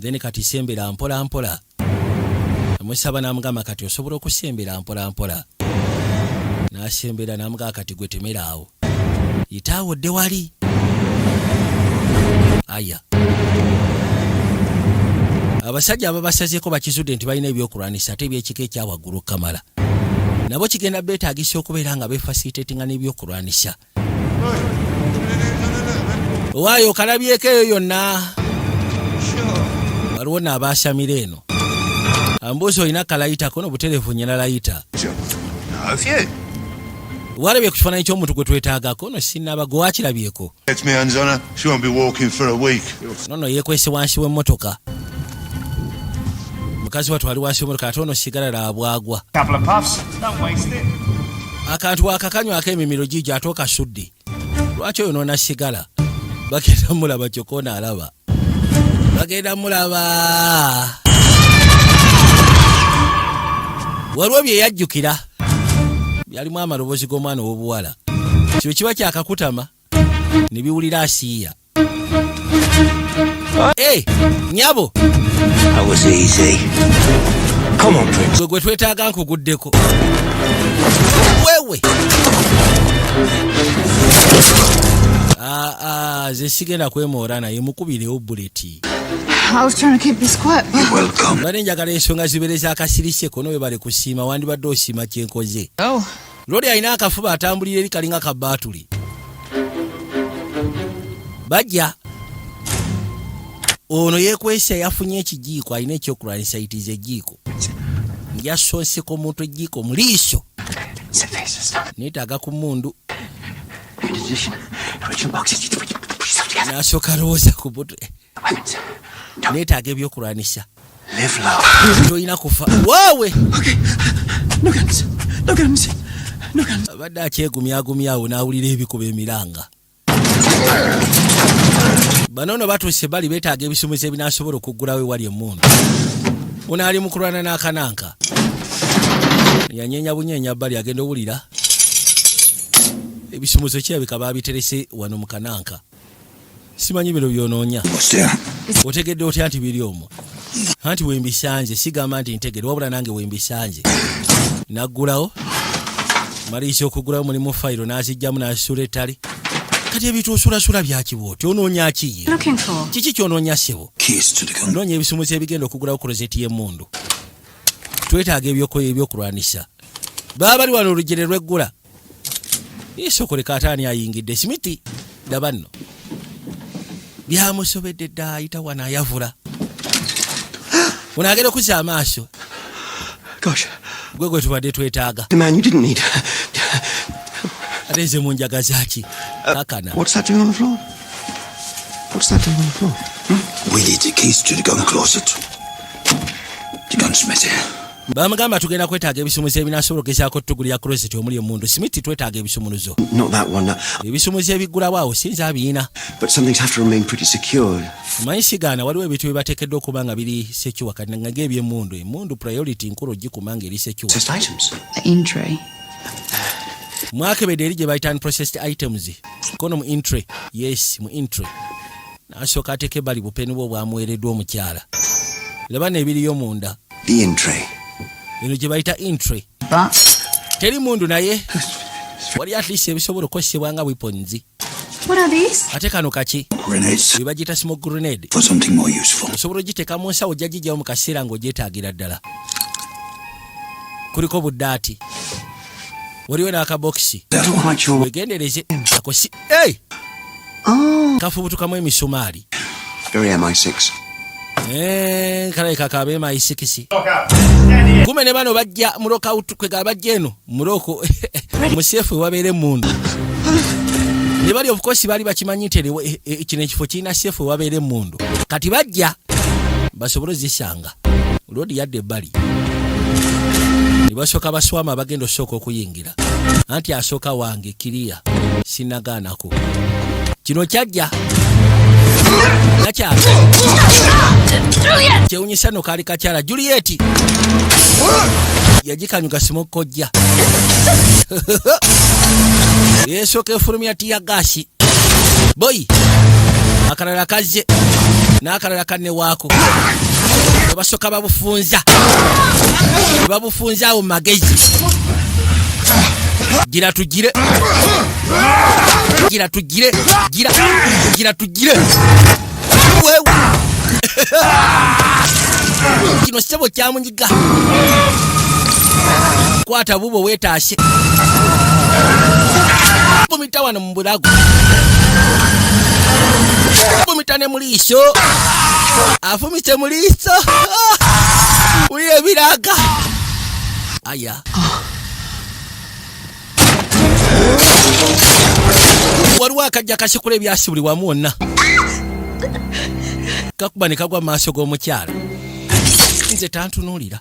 Then kati sembera mpola mpola. Amusaba n'amugamba kati osobola okusembera mpola mpola. N'asembera n'amugamba kati gwe temeraawo. Yitaawo dde wali. Aya. Abasajja ababasazeeko bakizudde nti balina ebyokulwanisa ate ebyekika ekyawaggulu Kamala. Nabo kigenda beetaagisa okubeera nga beefasitatinga n'ebyokulwanisa. Waayo okalabyeko eyo yonna. Waliwo n'abaasamira eno. Ambuuzi olina kalayita kono butereevu nnyina layita. Walabye ku kifaananyi ky'omuntu gwe twetaagako no sinnaba gwe wakirabyeko. Nono yeekwese wansi w'emmotoka. Mukazi wattu ali wansi w'emmotoka ate ono sigala abwagwa. Akantu akakanywa ak'emimiro gijja ate okasudde. Lwaki oyo noona sigala? Bagenda mulaba kyokona alaba. Bagenda mulaba. Waliwo bye yajjukira. Yalimu amaloboozi g'omwana ow'obuwala. Kino kiba kyakakutama ne biwulira asiiya. Nyabo. That was easy. Come on, Prince. Gwe twetaaga nkuguddeko. Wewe. Ze sigenda kwemoora naye mukubirewo buleti. I was trying to keep this quiet. You're welcome. Bale njagala ensonga zibereza akasirise kono we bale kusiima wandibadde osiima kyenkoze. Lodi alina akafuba atambulira eri kalinga kabaatuli. Bajja. Ono yeekwese yafunye ekijiiko alina ekyokulwanisa itize ejiiko. Yasonseko omuntu ejiiko mu liiso. Neetaaga ku mmundu. N'asooka alowooza ku mutwe. Neetaaga ebyokulwanisa. Toyina kufa. Waawe! Abadde akyegumyagumyawo n'awulira ebikuba emiranga. Bano no batuuse bali beetaaga ebisumuzi ebinaasobola okuggulawo ewali emmundu. Ono ali mu kulwana n'akananka. Yanyeenya bunyeenya bbali agenda owulira. Ebisumuzo kirabika baabiterese wano mu kananka. Simanyi bino byonoonya. Otegedde otya nti biri omwo? Anti wembisanze sigamba nti ntegedde wabula nange wembisanje. Naggulawo. Maliisa okuggulawo mulimu fayiro n'azijjamu n'asula ettale. Kati ebituusulasula byakibooti onoonya ki? Kiki kyonoonya ssebo? Noonya ebisumuzi ebigenda okuggulawo kurozeti y'emmundu. Twetaaga ebyokulwanisa. Baba bali wano olugere lw'eggula. Isokoleka ataani ayingidde Simiti. Daba nno. Byamusobedde dda ayita wano ayavula. Unaagenda okuzza amaaso. Gosh. Gwe tubadde twetaaga. The man you didn't need. Ate nze munjagaza ki? Kakana. What's that doing on the floor? What's that doing on the floor? We need the keys to the gun closet. The gunsmith here. bamugamba tugenda kwetaaga ebisumuzi ebinasobola okugezaako tugulira closet omuli emundu. Smith twetaaga ebisumunuzo. Not that one. No. Ebisumuzi ebigulawo awo sinza abiina. But some things have to remain pretty secure. Manyi sigaana waliwo ebintu bye bateekeddwa okuba nga biri secure kati nga ng'ebyemundu. Emundu priority nkulu ogikuma ng'eri secure. Processed items. The in tray. Mwakebedde eri gye bayita unprocessed items. Kono mu intray. Yes, mu intray. N'asooka ateeka ebbali bupeni bwe bwamuweereddwa omukyala. Laba n'ebiriyo munda. The in tray. Eno gye bayita intray. But Teri mundu naye. Wali at least ebisobola okukosebwa nga weapons. What are these? Ate kano kaki? Grenades. Bwe bagiyita smoke grenade. For something more useful. Osobola ogiteeka mu nsawo ojja gijjawo mu kaseera ng'ogyetaagira ddala. Kuliko buddaati. Waliwo n'akabokisi. I'm not quite sure. Wegendereze akosi. Hey! Kafubutukamu emisumaali. Very MI6. Kalabika kabe MI6. Kume ne bano bajja mu lockout kwega bajja eno mu loko mu sefu wabeere mundu. Ne bali of course bali bakimanyi nti kino ekifo kirina sefu wabeere mundu. Kati bajja basobole zisanga. Lodi yadde ebbali. Ne basooka baswama bagenda osooka okuyingira. Anti asooka wange kiriya sinagaanako. Kino kyajja. Nakyala. Kyewunyisa no kaali kakyala Juliet. Yagikanyuga smoke kojja. Yesooka efulumya tiya gasi. Boy. Akalala kazze. N'akalala kanne waako. Basooka babufunza. Babufunza awo magezi. Gira tugire. Gira tugire. Gira tugire. Wewe. Kino sebo kyamunyiga. Kwata bubo wetaashe. Bumita wano mu bulago. Bumita ne muliiso. Afumise muliiso. Uye biraga. Aya. Waliwo akajja kasekula ebyasibuli wamu wonna. Kakuba ne kagwa mu maaso g'omukyala. Nze tantunuulira.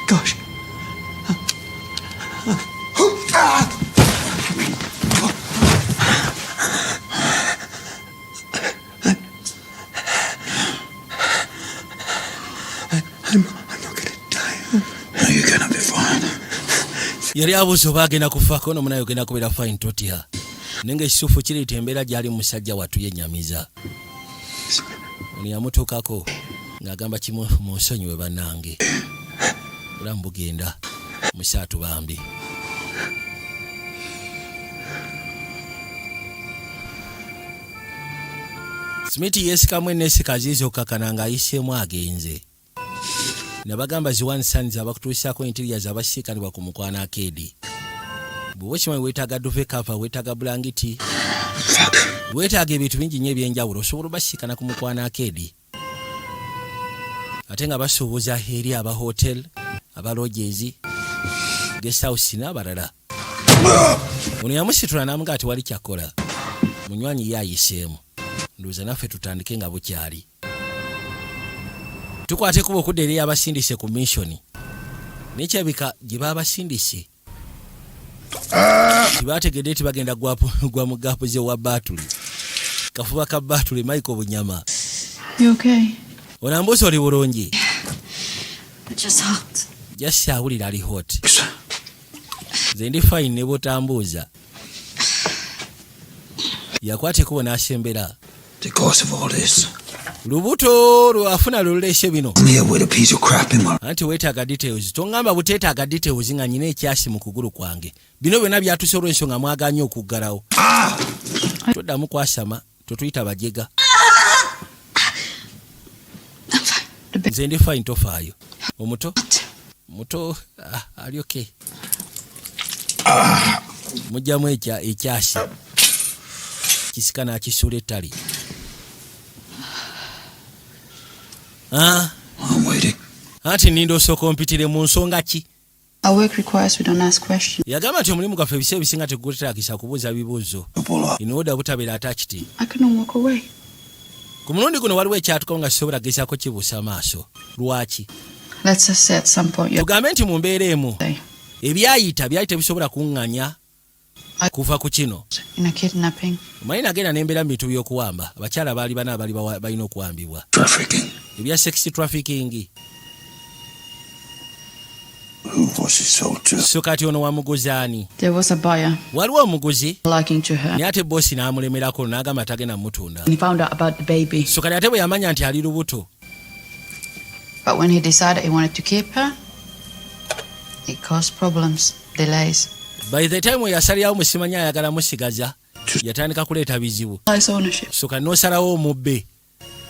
Gosh. I'm not gonna die. No, you're gonna be fine. Yali abuuza oba agenda kufaako ono munaye ogenda kubeera fine totya. Nenga ekisuufu kiriita embeera gy'ali musajja wattu yennyamiza. Ono yamutuukako ng'agamba kimu mu nsonyiwe bannange. Bulamu bugenda musaatu bambi. Smith yeesikamu enneesika aziiza okukakana ng'ayiseemu agenze. Nabagamba ziwani sons abakutuusaako interiors abasiikanibwa ku mukwano akeedi. Bw'oba okimanyi weetaaga duve cover, weetaaga bulangiti, weetaaga ebintu bingi nnyo ebyenjawulo osobola obasiikana ku mukwano akeedi. Ate nga basuubuza eri aba hotel, aba lodges, guest house n'abalala. Ono yamusitula n'amuga ati wali kyakola. Munywanyi ye ayiseemu. Ndowooza naffe tutandike nga bukyali. Tukwate kuba okudda eri abasindise ku mission. Nekyebika gye babasindise. Tibategedde nti bagenda gwa mu gaapu ze wa batuli. Kafuba ka batuli Michael Bunyama. You okay? Onambuuza oli bulungi. It just hot. Just awulira ali hot. Nze ndi fine ne bw'otambuuza. Yakwate kuba n'asembera. The cause of all this. Lubuto lwafuna luleshe bino. I'm here with a piece of crap in my... Anti weetaaga details. Tongamba buteetaaga details nga nyina ekyasi mu kugulu kwange. Bino byonna byatuuse olw'ensonga mwaganye okuggalawo. Toddamu kwasama, totuyita bajega. Nze ndi fine tofaayo. Omuto? Muto ali okay. Mujjamu ekyasi. Kisika n'akisuula ettali. I'm waiting. anti nindo osooka ompitire mu nsonga ki? Our work requires we don't ask questions. Yagamba nti omulimu gwaffe ebiseera ebisinga teguteraagisa kubuuza bibuuzo in order butabeera attached. I couldn't walk away. Ku mulundi guno waliwo ekyatukawo nga kisobola gezaako kibuusa maaso. Lwaki? Let's just say at some point you're Tugambe nti mu mbeera emu say, byali tebisobola kuŋŋanya kuva ku kino. in a kidnapping. Omanyi nagenda n'embeera mu bintu by'okuwamba. Abakyala baali bana abaali balina okuwambibwa. Trafficking. Ebya sex trafficking. Who was it sold to? So kati ono wamuguzaani. There was a buyer Waliwo omuguzi liking to her. naye ate boosi n'amulemerako n'agamba tagenda mutunda. And he found out about the baby. So kati ate bwe yamanya nti ali lubuto. But when he decided he wanted to keep her, it caused problems, delays. By the time we yasalirawo musimanya ayagala musigaza yatandika kuleeta bizibu. Lies ownership. So kati n'osalawo omubbe.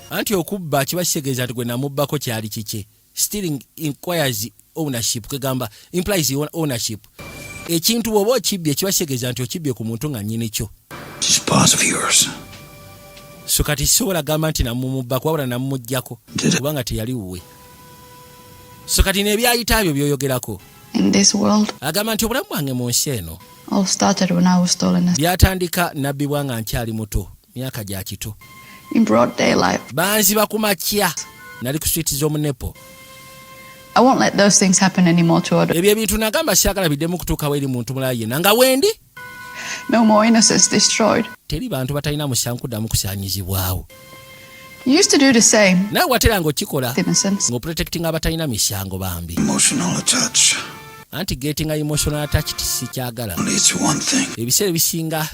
Anti okubba kiba kitegeeza nti gwe namubbako kyali kike. Stealing inquires ownership kegamba implies ownership. Ekintu bw'oba okibbye kiba kitegeeza nti okibbye ku muntu nga nnyini kyo. It's part of yours. So kati sobola gamba nti namumubba wabula namumuggyako kubanga teyali wuwe. So kati n'ebyayita byo by'oyogerako. In this world, Agamba nti obulamu bwange mu nsi eno all started when I was stolen byatandika nabbibwa nga nkyali muto, myaka gya kito. in broad daylight. Banziba ku makya nali ku street z'omunepo. I won't let those things happen anymore to others. Ebyo ebintu nagamba siagala biddemu kutuukawo eri muntu mulala yenna nga wendi No more innocence destroyed. teri bantu batalina musango kuddamu kusaanyizibwawo. You used to do the same Nawe wateranga okikola with innocence. ng'oprotectinga abatalina misango bambi. Emotional attach. Anti getting emotional attached sikyagala. Only it's one thing. Ebiseera bisinga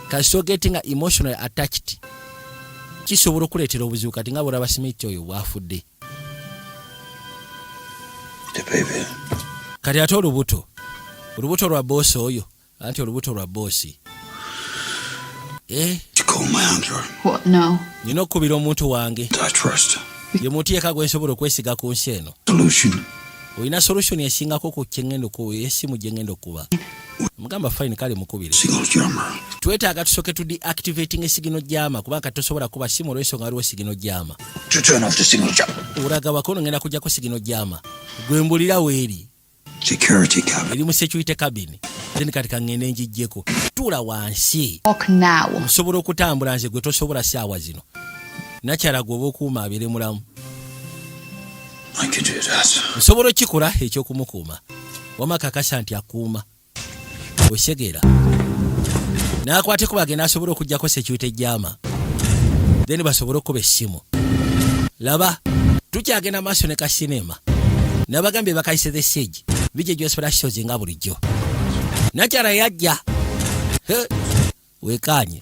kasito getting emotional attached kisobola okuleetera obuzibu kati nga bw'olaba Smith oyo bw'afudde. The baby. Kati ate olubuto lwa boosi oyo anti olubuto lwa boosi. To call my Andrew. What? No. Nina okukubira omuntu wange I trust. ye muntu yekka gwe nsobola okwesiga ku nsi eno. Solution. Olina solution esingako ku kyengendo ku esimu gyengendo kuba. Mugamba fine kale mukubire. Signal jammer. Twetaaga tusooke tu deactivating signal jama kubanga tosobola kuba simu olw'ensonga waliwo signal jama. To turn off the signal jammer. Uraga wakono ngenda kujjako signal jama. Gwe mbulira weeri. Security cabin. Eri mu security cabin. Then kati kangende njijjeko. Tuula wansi. Walk now. Nsobola okutambula nze gwe tosobola saawa zino. Nakyala gwe oba okuuma abeere mulamu. I can do that. Nsobola okikola eky'okumukuuma. Wama kakasa nti akuuma. Osegera. N'akwateko bagenda asobola okuggyako security jama. Then basobola okuba essimu. Laba, tukyagenda maaso ne ka sinema. Nabagambye bakayise the siege. Bijje gy'osobola shows nga bulijjo. Nakyala yajja. Weekaanye.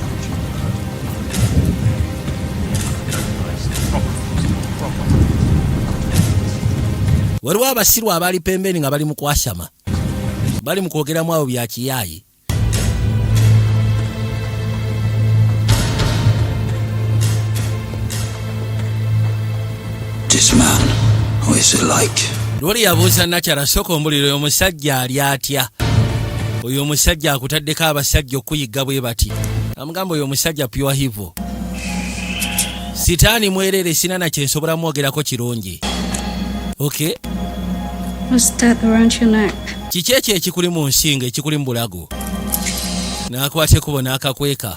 Waliwo abasirwa abaali pembeni nga bali mu kwasama. Bali mu kwogeramu abo bya kiyaayi. This man, who is it like? Lwali yabuuza Nakyala sooka ombulira oyo omusajja ali atya. Oyo omusajja akutaddeko abasajja okuyigga bwe bati. Amugamba oyo omusajja pure evil. Sitaani mwerere sina na kye nsobola mwogerako kirungi. Okay? What's that around your neck? Kiki ekyo ekikuli mu nsinga ekikuli mu bulago? N'akwata ekkubo n'akakweka.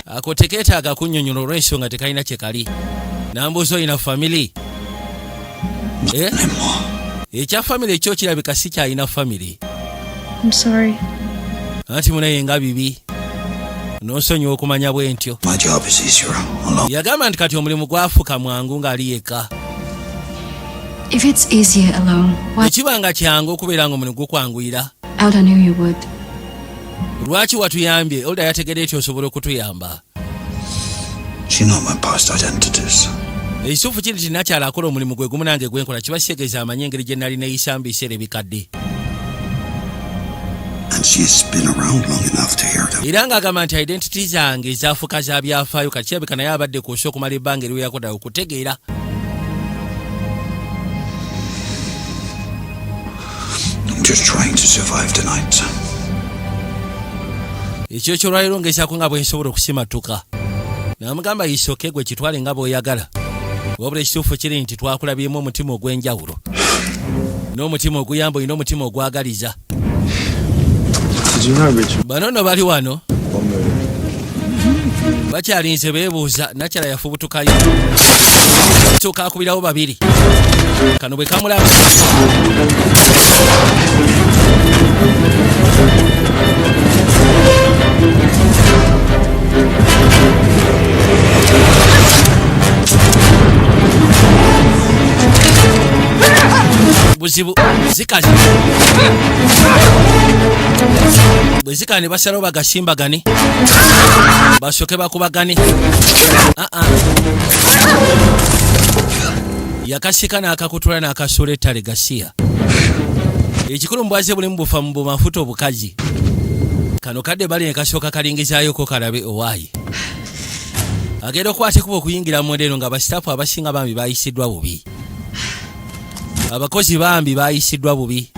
Ako tekeetaaga kunnyonnyola olw'ensonga tekalina kye kali. N'ambuuza oyina family? Ekya family ekyo kirabika si kyalina family. I'm sorry. Anti munaye nga bibi. N'osonyiwa okumanya bwe ntyo. My job is easier alone. Yagamba nti kati omulimu gwafuuka mwangu ng'ali yekka. If it's easier alone, why? Ekibanga kyangu okubeera nga omulimu gukwanguyira. Alda knew you would. Lwaki watuyambye? Olda yategedde eti osobola okutuyamba. She know my past identities. Ekituufu kiri nti Nakyala akola omulimu gwe gumu nange gwenkola kiba kitegeeza amanye engeri gye nali neeyisa mu biseera ebikadde. And she's been around long enough to hear them. Era ng'agamba nti identity zange ezaafuuka za byafaayo kati kirabika naye abadde ku nsi okumala ebbanga eriweyako ddala okutegeera. I'm just trying to survive the night. Ekyo kyolwaliro ngezaako nga bwe nsobola okusimatuka. N'amugamba yisoke gwe kitwale nga bw'oyagala. wabula ekituufu kiri nti twakulabyemu omutima ogw'enjawulo n'omutima oguyamba olina omutima ogwagaliza. Bano nno bali wano bakyalinze beebuuza nakyala yafubutukayo tuuka akubirawo babiri kano bwe kamulaba buzibu zikazi bwe zikala ne basalawo bagasimbagane basooke bakubagane. Yakasika n'akakutula n'akasuula ettale gasiya. Ekikulu mbwaze bulimu bufa mu bumafuta obukazi. Kano kadde bali ne kasooka kalingizaayoko kalabe owaayi. Agenda okukwata ekuba okuyingira mu ndeno nga basitaafu abasinga bambi bayisiddwa bubi. Abakozi bambi bayisiddwa bubi.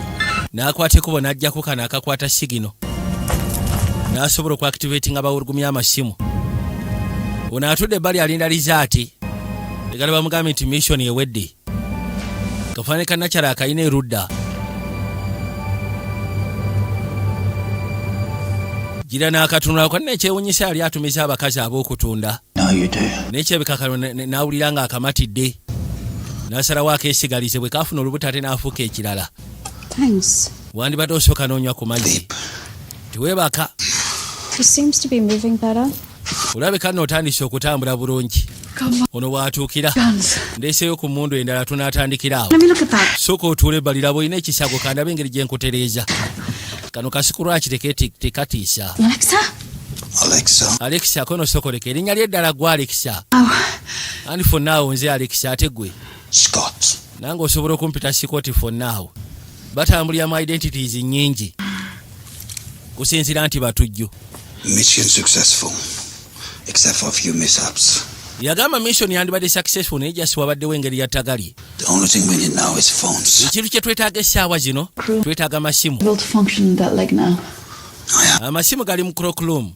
N'akwata ekubo n'ajjako kano akakwata sigino. N'asobola okuactivatinga bawulugumya amasimu. Ono atudde bali alinda lizaati. Egala bamugambye nti mission ewedde. Kafaaneka nakyala akayina erudda. Gira n'akatunula kwa n'ekyewunyisa yali atumiza abakazi ab'okutunda. N'ekyebikakano n'awulira nga akamatidde. N'asalawo akeesigalize bwe kaafuna olubuto ate n'afuuka ekirala. Thanks. Wandibadde osooka n'onywa ku mazzi. Tiweebaka. He seems to be moving better. Olabika n'otandise okutambula bulungi. Ono waatuukira. Ndeeseyo ku mmundu endala tunaatandikira awo. Let me look at that. Sooka otuule ebbalira bw'olina ekisago kandabe engeri gye nkutereeza. Kano kasikulwaki tekatiisa. Alexa kono sokoleka erinnya ly'eddala gwe Alexa. Ani fonnaawo nze Alexa ate gwe. Scott. Nange osobola okumpita Scott fonnaawo. Batambuliramu identities nnyingi. Kusinzira nti batujju. Mission successful. Except for a few mishaps. Yagamba mission yandibadde successful naye just wabaddewo engeri ya tagali. The only thing we need now is phones. Ekintu kye twetaaga essaawa zino twetaaga masimu. Able to function in that leg now. Amasimu gali mu clock room.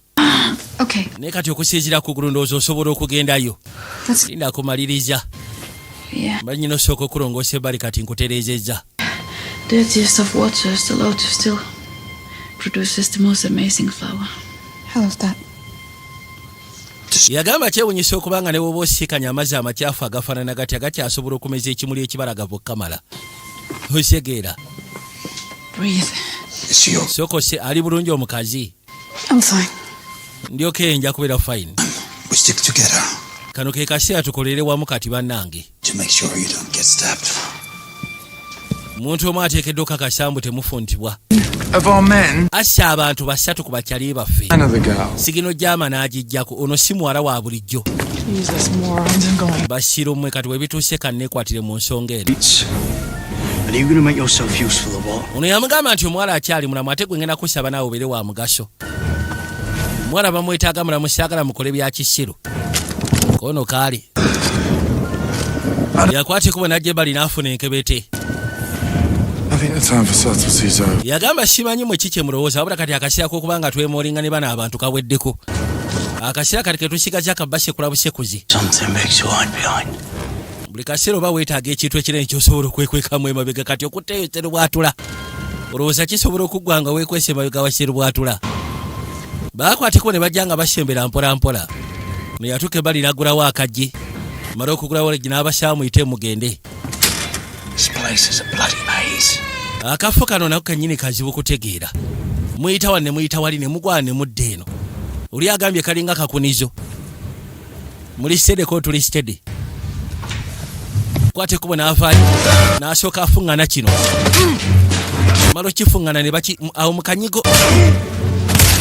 Okay. Naye kati okusinziira ku gulundoozi osobola okugendayo. Linda akumaliriza. Yeah. Banyina osooka okulongoosa ebbali kati nkutereezezza. Dirtiest of water still out to still produces the most amazing flower. How is that? Yagamba kyewunyisa okubanga ne bw'oba osiikanya amazzi amakyafu agafaanana gatya gakyasobola okumeza ekimuli ekibalagavu okkamala. Osegeera. Breathe. Sokose ali bulungi omukazi. I'm fine. Ndyoke enja kubeera fine. We stick together. Kano ke kaseera tukolere wamu kati bannange. To make sure you don't get stabbed. Muntu omu ateekeddwa okakasambu temufuntibwa. Of our men, assa abantu basatu ku bakyali baffe. another girl. Sigino gyama n'agijjako ono si muwala wa bulijjo. Jesus, morons and going. Basiru mmwe kati bwe bituuse kanneekwatire mu nsonga eno. Are you going to make yourself useful or what? Ono yamugamba nti omuwala akyali mulamu ate gwe ngenda kusaba naawe obeere wa mugaso. Omuwala bamwetaaga mulamu saagala mukole bya kisiru. Kono kaali. Yakwata ekubo n'ajja ebbali n'afuna enkebete. I think the time for subtleties over. Yagamba simanyi mwe kiki mulowooza wabula kati akaseera k'okubanga twemoolinga ne bano abantu kaweddeko. Akaseera kati ke tusigaza akabasekula busekuzi. Something makes you hide behind. Buli kaseera oba weetaaga ekintu ekirene ky'osobola okwekwekamu emabega kati okutteyo serubwatula. Olowooza kisobola okuggwa nga weekwese emabega wa serubwatula. Baakwateko ne bajja nga basembera mpola mpola. Ne yatuuka ebbali n'aggulawo akaggi. Mala okugulawo leggi n'abasaamu muyite mugende. This place is a bloody maze. Akafo kano nako kennyini kazibu kutegeera. Muyita wanne muyita wali ne mugwa ne mudde eno. Oli agambye kalinga kakunizo. Muli stede ko tuli stede. Kwate kubo n'avaayo n'asooka afuŋŋana kino. Malo kifuŋŋana ne baki awo mu kanyigo.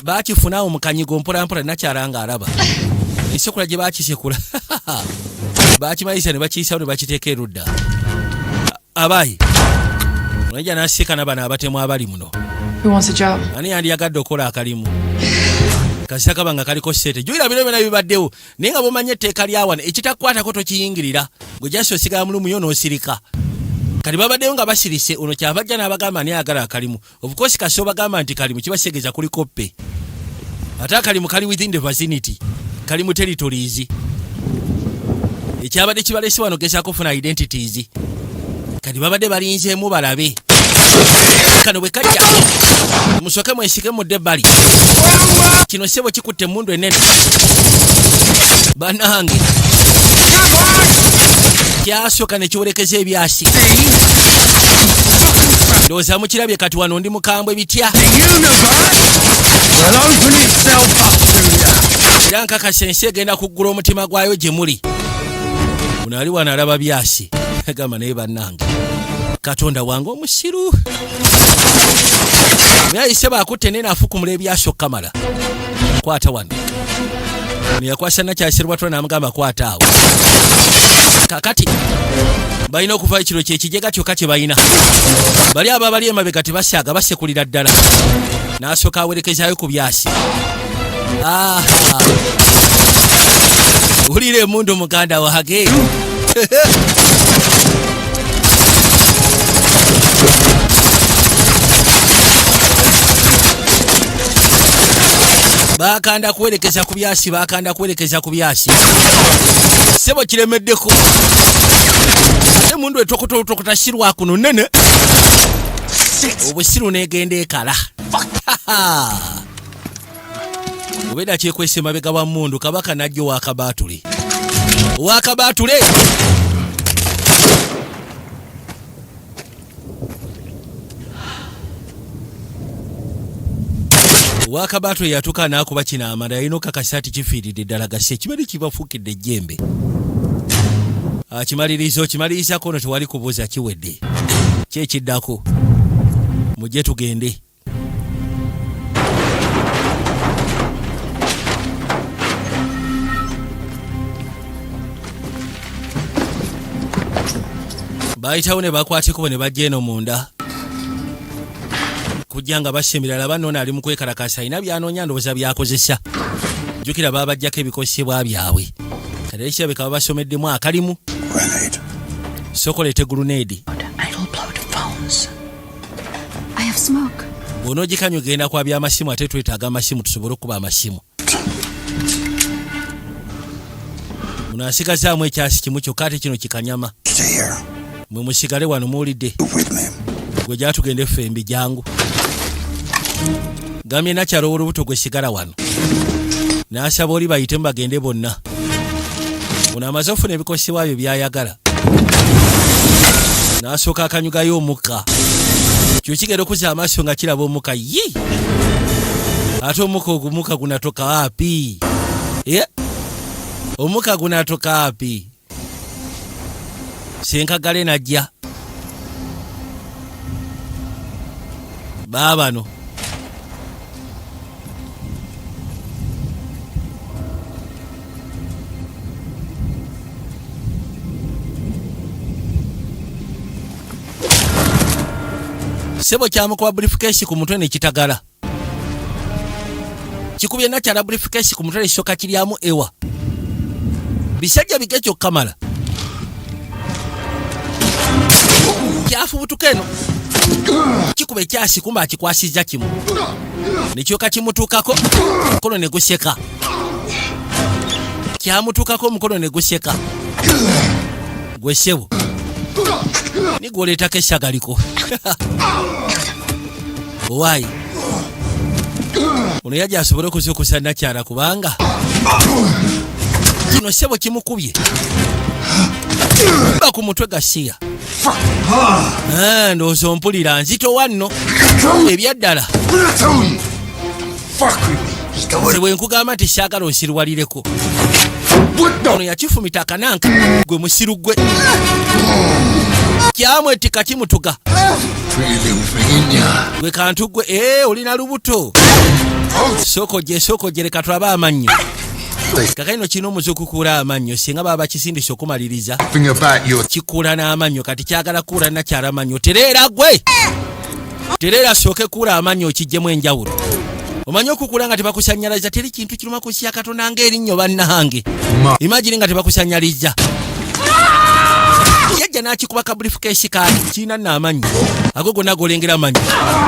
Baakifuna awo mu kanyigo mpola mpola nakyala nga alaba. Esekula gye baakisekula. Baakimalisa ne bakiyisawo ne bakiteeka erudda. Abayi. Onajja n'asiika n'abana abatemu abali muno. Who wants a job? Ani yandiyagadde okukola akalimu. Kasita kaba nga kaliko ssente. Jjukira bino byonna bibaddewo. Naye nga bw'omanya etteeka lya wano ekitakukwatako tokiyingirira. Gwe jasi osigala mulumu yo n'osirika. Kati babaddeyo nga basirise ono kyabajja n'abagamba ani ayagala akalimu. Of course kasi obagamba nti kalimu kibasegeeza kuli koppe. Ate akalimu kali within the vicinity. Kali mu territories. ekyabadde kibalese wano gezaako kufuna identities kati babadde balinzeemu balabe kano bwe kajja musooke mwesike mudde ebbali kino ssebo kikutte emmundu ennene bannange kyasooka ne kiwolekeza ebyasi ndowooza mukirabye kati wano ndi mukambwe bitya era nkakasa ensi egenda kuggula omutima gwayo gye muli muno ali wano alaba byasi gamba naye bannange katonda wange omusiru yayise baakutte nene afukumula ebyasi okukamala kwata wano yakwasa nakyasirwatwa namugamba kwata awo kakati balina okuva ekiro kyekijega kyokka kye balina bali aba bali emabega tebasyaga basekulira ddala n'asooka awerekezaayo ku byasi wulira emundu muganda wage bakanda kuwerekeza ku byasi sebo kiremeddeko ate mundu etokotokota sirwa kuno nene obusiru negenda ekala obeda kyekwese mabega wa mundu kabaka najjo wakabatule wakabatule yatuka nakuba kino amanda yalina okakasati kifiiridde ddala gase kibali kibafuukidde ejjembe kimalirizaako ono tewali kubuuza kiwedde kyekiddako mujje tugende bayitawo ne bakwateko ne bajja eno munda kujja nga bassa emirala banona ali mu kwekalakasa alina byanoonya ndowooza byakozesa jjukira babajjako ebikosebwa byabwe kati ekirabika babasomeddemu akalimu sokolete guluneedi bw'onoogikanywa genda kwa byamasimu ate twetaaga amasimu tusobole okuba amasimu muno asigazaamu ekyasi kimu kyokka ate kino kikanyama mwe musigale wano muwulidde gwe gyatugende ffembi jangu gambye nakyalo olubuto gwe sigala wano n'asaba oli bayitemu bagende bonna ono amaze ofuna ebikosebwa byo byayagala n'asooka akanyugayo omukka kyo kigenda okuza amaaso nga kiraba omukka yi ate omukka gunatoka wapi omukka gunatoka wapi senkagale najja baabano sebo kyamukuba briefcase ku mutwe nekitagala kikubye nakyala briefcase ku mutwe nekisooka kiryamu ewa bisajja bige kyokkamala kyafubutuka eno kikuba ekyasi kumba akikwasizza kimu nekyoka kimutuukako omukono ne guseka kyamutuukako omukono ne guseka gwe ssebo nigwoleetako essagaliko owaayi ono yajja asobole okuzuukusa nakyala kubanga kino ssebo kimukubye ba ku mutwe gasiya ndowooza ompulira nzitowa nno ebyaddala bwe nkugamba nti saagala onsirwalireko ono yakifumita akananka gwe musiru gwe kyamwetika kimutuga gwe kantu gwe olina lubuto sookojje leka tulabe amannyo kakaino kino omuzukukuula amannyo singa baba bakisindisa okumaliriza kikuula n'amannyo kati kyagala kuula nakyala amannyo tereera sooke kuula amannyo okijjemu enjawulo omanyi okukuula nga tebakusanyaliza teri kintu kiruma kusya katonda ng'erinnyo bannange imagine nga tebakusanyaliza yajja n'akikuba ka briefcase kaali kiina n'amannyo ago gonna golengera amannyo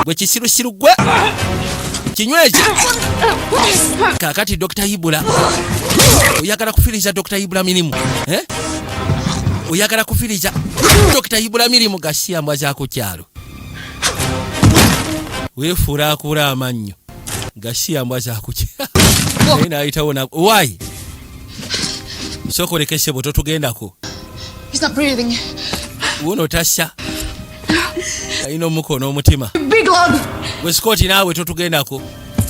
gwe kisirusiru gwe kinywezi kakati Dr. Ibula oyagala kufiriza Dr. Ibrahim oyagala kufiriza Dr. Ibrahim Gashia mbwaza ku kyalo wefuula akula amannyo Gashia mbwaza ku kyalo naye naayitawo na why sokoleke ssebo totugendako He's not breathing. wuno tasha alina omukono omutima Big log. gwe Scott naawe totugendako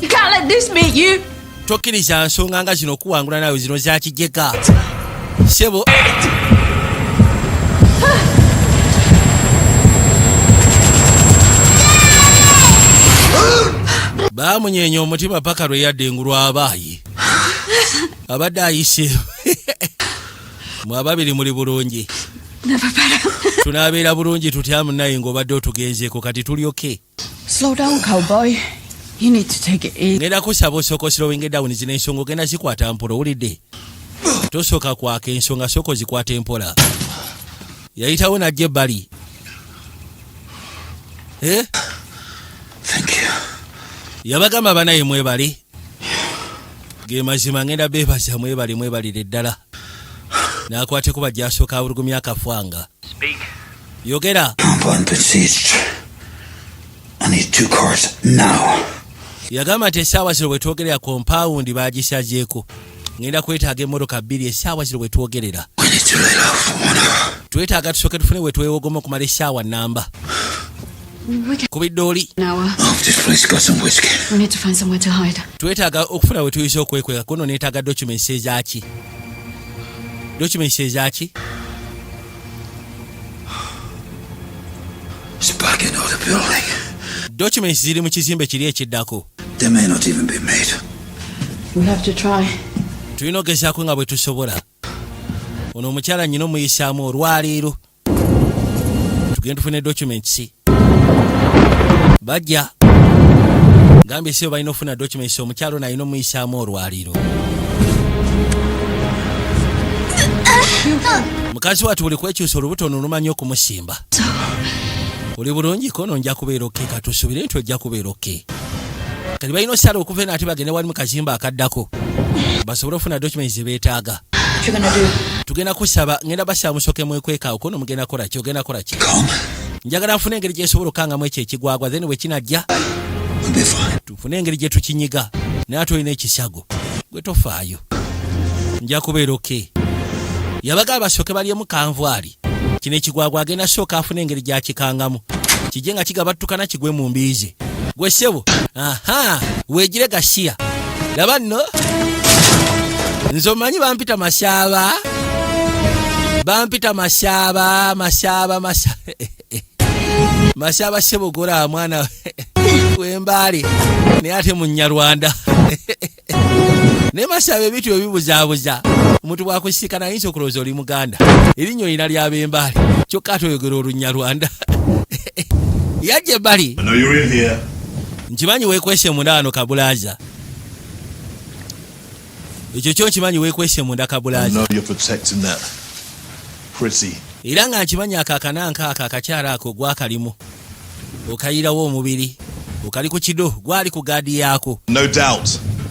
You can't let this beat you. tokkiriza nsonga nga zino okuwangula naawe zino zakijjeka ssebo baamunyeenya omutima paka lwe yadde engulu abaayi abadde ayise mwe ababiri muli bulungi tunaabeera bulungi tutya munnaye ng'obadde otugenzeeko kati tulyoke Slow down, cowboy. You need to take it easy. ngenda kusaba osooka slowing down zino ensonga ogenda zikwata mpola owulidde tosooka kwaka ensonga sooka ozikwata empola yayitawo najja ebbali Thank you. yabagamba banaye mwebale ge mazima ngenda beebaza mwebalire ddala n'akwateko bajja asooka abulugumya akafwanga yogera Compound besieged. I need 2 cars now. yagamba nti essaawa zino bwe twogerera kompawundi baagisazeeko ngenda kwetaaga emmotoka 2 essaawa zino bwe twogerera We need to lay low for 1 hour. twetaaga tusooke tufune we twewogoma okumala essaawa nnamba ku biddooli Oh, this place got some whiskey. We need to find somewhere to hide. twetaaga okufuna we tuyinza okwekweka kuno neetaaga documents ezaaki It's back in the building. documents ziri mu kizimbe kiri ekiddako They may not even be made. We have to try. tulina ogezaako nga bwe tusobola ono omukyala nnyina omuyisaamu olwaleero tugenda tufune documents bajja gambye sibo balina ofuna documents omukyalo nalina omuyisaamu olwaleero mukazi watu buli kwekyusa olubutono olumanyi okumusimba oli bulungi kono nja kubeera oke katusubire nti ojja kubeera oke kati balina osala okuva eno ate bagende wali mu kazimba akaddako basobole okufuna documents zebeetaaga tugenda kusaba ngenda basaba musooke mwekwekaawo kono mugenda kola ki ogenda kola ki njagala nfune engeri gyesobola okangamu ekyo ekigwagwa then bwe kinajja tufune engeri gye tukinyiga naye ate olina ekisago gwe tofaayo nja kubeera oke yabagala basooke balyemu kanvaali kino ekigwagwa agenda sooka afune engeri gyakikangamu kijje nga kigabattukana kigwe mu mbiize gwe ssebo weegire Gashia laba nno nze omanyi bampita Mashaaba ssebo gola mwana wembaale naye ate mu Nnyarwanda ne Mashaaba ebintu ebibuzaabuza omuntu bwakusiikana ayinza okulowooza oli Muganda erinnya olina ly'ab'embaale kyokka ate oyogera Olunyarwanda yajja ebbali nkimanyi weekwese munda wano Kabulaaza ekyo kyo nkimanyi weekwese munda Kabulaaza era nga nkimanyi akakananka ako akakyala ako gwakalimu okayirawo omubiri okali ku kido gwali ku gaadi yaako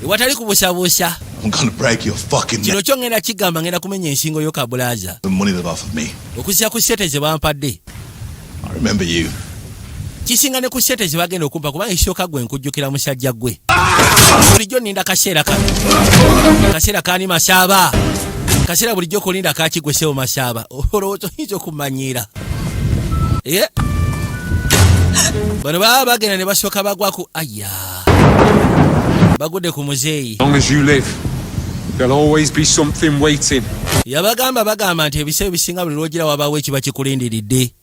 ewatali kubusabuusa kino kyo ngenda kigamba ngenda kumenya ensingo yo Kabulaaza okussa ku ssente ze bampadde kisinga ne ku ssente ze bagenda okumpa kubanga ekisooka gwe nkujjukira musajja gwe bulijjo nninda kaseera kaani Mashaaba kaseera bulijjo kolinda kakigwesewo Mashaaba olowooza oyinza okumanyiira bano baba bagenda ne basooka bagwaku aya bagudde ku muzeeyi bagamba nti ebiseera bisinga buli lwogira wabaawo ekiba kikulindiridde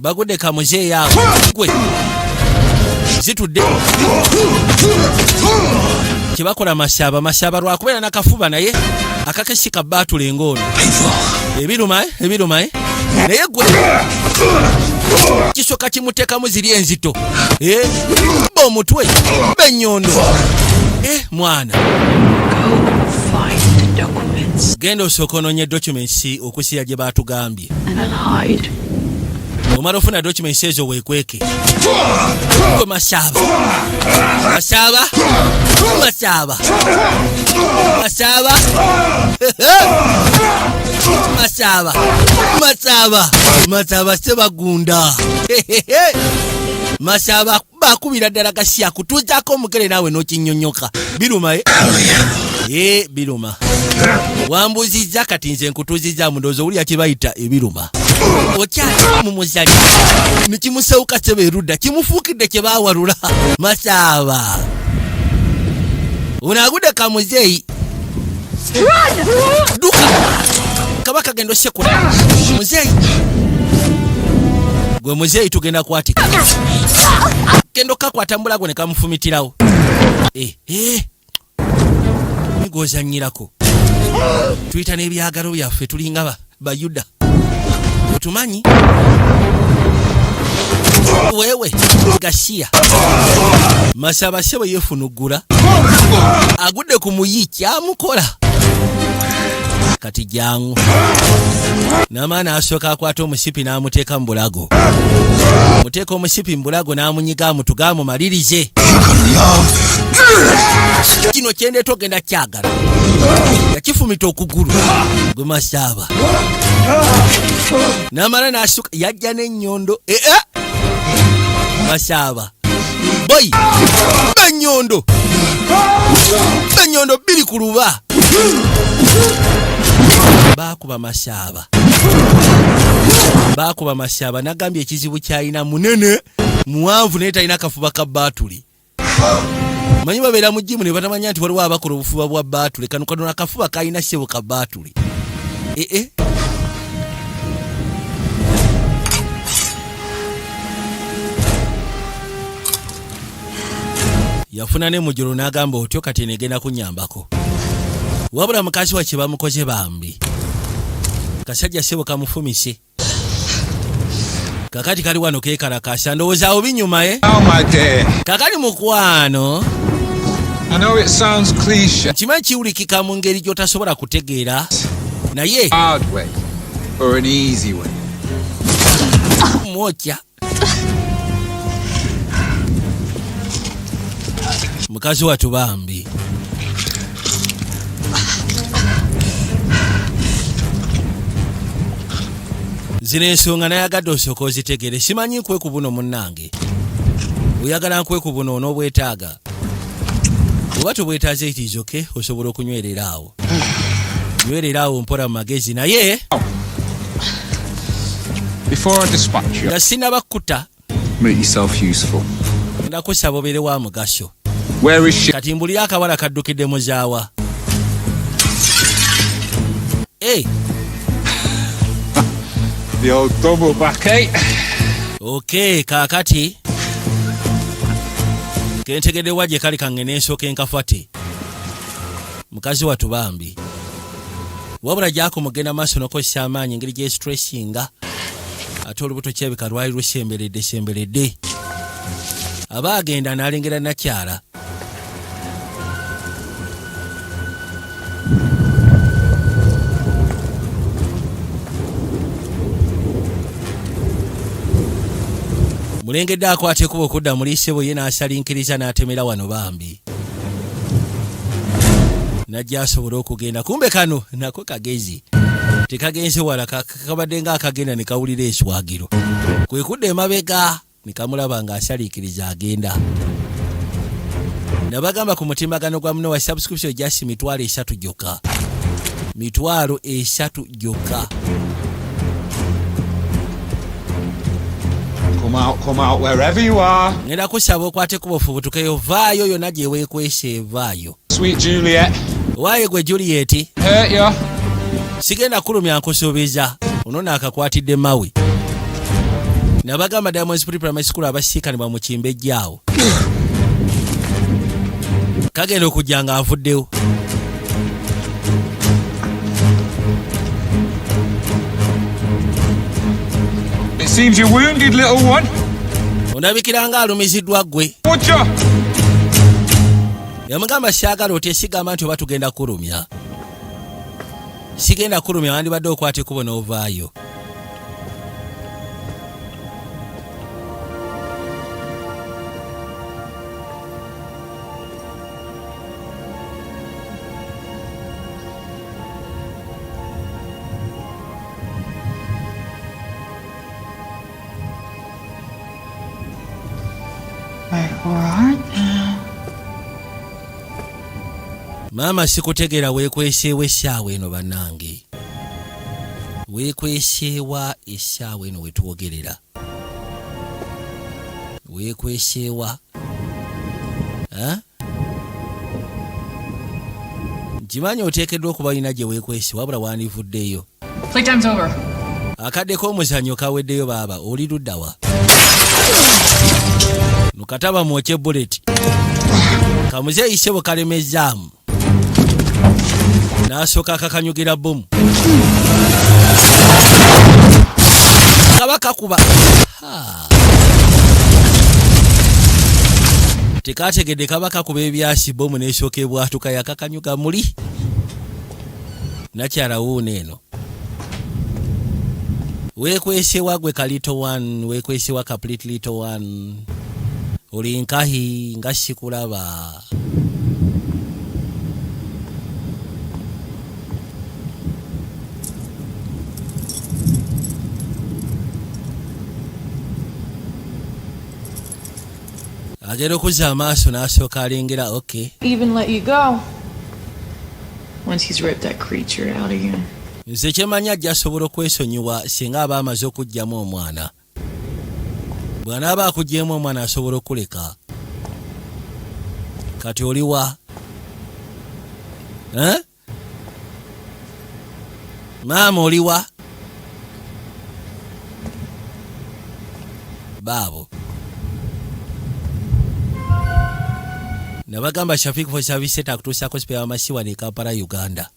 bagudde ka muzeeyi ako gwe zitudde kyebakola Mashaaba lwakubeera nakafuba naye akakesi kabbaatula engoono ebiruma naye gwe kisooka kimuteekamu ziri enzito ba omutwe ba ennyondo mwana Documents. genda osooka onoonye documents okusiya gye baatugambye omala ofuna documents ezo weekweke. Gwe Masaba. Masaba. Masaba. Masaba. Masaba. Masaba. Masaba Sebagunda. Masaba bakubira ddala kasiya kutuuzaako omugere naawe n'okinnyonnyoka. Biruma biruma. Wambuzizza kati nze nkutuuzizza mu ndowooza owulira kye bayita ebiruma. Okyali mu muzali nekimusewuka sebe erudda kimufuukidde kye baawalula. Masaba unaagudde kamuzeeyi duka kabaka genda osekula muzeeyi gwe muzeeyi tugenda kwatika genda okakwata mbulago ne kamufumitirawo migozanyirako tuyita n'ebyagalo byaffe tulinga bayuda otumanyi wewe gasiya Masaba sebo yefunugula agudde ku muyi kyamukola kati jangu n'amaana asooka akwata omusipi n'amuteeka mu bulago. Muteeka omusipi mu bulago n'amunyiga amutuga mumalirize. Kino kyendeeta ogenda kyagala yakifumita okugulu gwe Masaba n'amala n'asuka yajja n'ennyondo Masaba boy b'ennyondo bbiri ku luba baakuba Masaba n'agambye ekizibu ky'alina munene muwanvu naye talina kafuba ka baatuli. Manyi babeera mu jimu ne batamanya nti waliwo abakola obufuba bwa baatuli kano akafuba kalina ssebo ka baatuli. Yafuna ne mujolo n'agamba otyo kati negenda kunyambako. Wabula mukazi wa kye bamukoze bambi. Kasajja ssebo kamufumise. Kakati kali wano keekalakasa ndowooza awo binyuma kakali mukwano. I know it sounds cliche. Kimanyi kiwulikika mu ngeri gy'otasobola kutegeera naye Hard way or an easy way. mwokya mukazi watu bambi. Zino ensonga nayagadde osooka ozitegere. Simanyi kwekubuno munnange. Oyagala nkwekubuno onoobwetaaga. Oba tobwetaaze itiizoke osobola okunywerera awo. Nywerera awo mpola mu magezi naye Before I dispatch you, nga sinabakkuta make yourself useful. ndakusaba obeere wa mugaso. Where is she? Kati mbulira akawala kaddukidde muzaawa. The old double back, eh? Okay, kaakati kentegedde wajje kali kangene ensooka enkafate. Mukazi watu bambi. Wabula gyako mugenda maaso n'okozesa amaanyi engeri gy'estressinga. Ate olubuto kyebika lwali lusemberedde. Aba agenda n'alengera nakyala. Mulengedde akwate kuba okudda mu liisebo ye n'asalinkiriza n'atemera wano bambi. Najja asobola okugenda kumbe kano nako kagezi. Tekagenze wala kabadde nga akagenda ne kawulira eswagiro. Kwe kudda emabega ne kamulaba ng'asalinkiriza agenda. Nabagamba ku mutimbagano gwa muno wa subscription jasi mitwalo 3 gyokka. Mitwalo 3 gyokka. Come out wherever you are. Ngenda kusaba okwate kuba ofubutukeyo vaayo yonna gye weekwese evaayo. Sweet Juliet. Waaye gwe Juliet. Hurt ya? Sigenda kulumya nkusuubiza. Ono akakwatidde mawe. Nabagamba Diamonds Primary School abasiikanibwa mu Kimbejjaawo. Kagenda okujja nga avuddewo. It seems you're wounded, little one. Ondabikira nga alumiziddwa ggwe. Watcha! Yamugamba syagala otye sigamba nti oba tugenda kulumya. Sigenda kulumya wandibadde okwate kubo n'ovaayo. Or are they? Mama sikutegera weekweseewa essaawa eno bannange. Weekweseewa essaawa eno wetwogerera. Weekweseewa. Nkimanyi oteekeddwa okuba olina gye weekwese wabula wandivuddeyo. Playtime's over. Akadde k'omuzannyo kaweddeyo baaba oli luddawa. Nukataba mwoche bullet. Kamuze isebo kalemezaamu. Nasoka kakanyugira bomu. Kabaka kuba. Tekategedde kabaka kuba ebyasi bomu n'esokebwa atuka yakakanyuga muli. Nakyala wuune eno. Weekwesewa gwe ka little one, weekwesewa complete little one. Oli nkahi nga sikulaba. Agera okuzza amaaso n'asooka alengera okay. Even let you go. Once he's ripped that creature out of you. Nze kyemanya ajja asobola okwesonyiwa singa aba amaze okuggyamu omwana. Bw'anaaba akuggyeemu omwana asobola okuleka. Kati oliwa? Maama oliwa? Baabo. Nabagamba Shafiq for service set akutuusako spare w'amasiwa ne Kampala Uganda.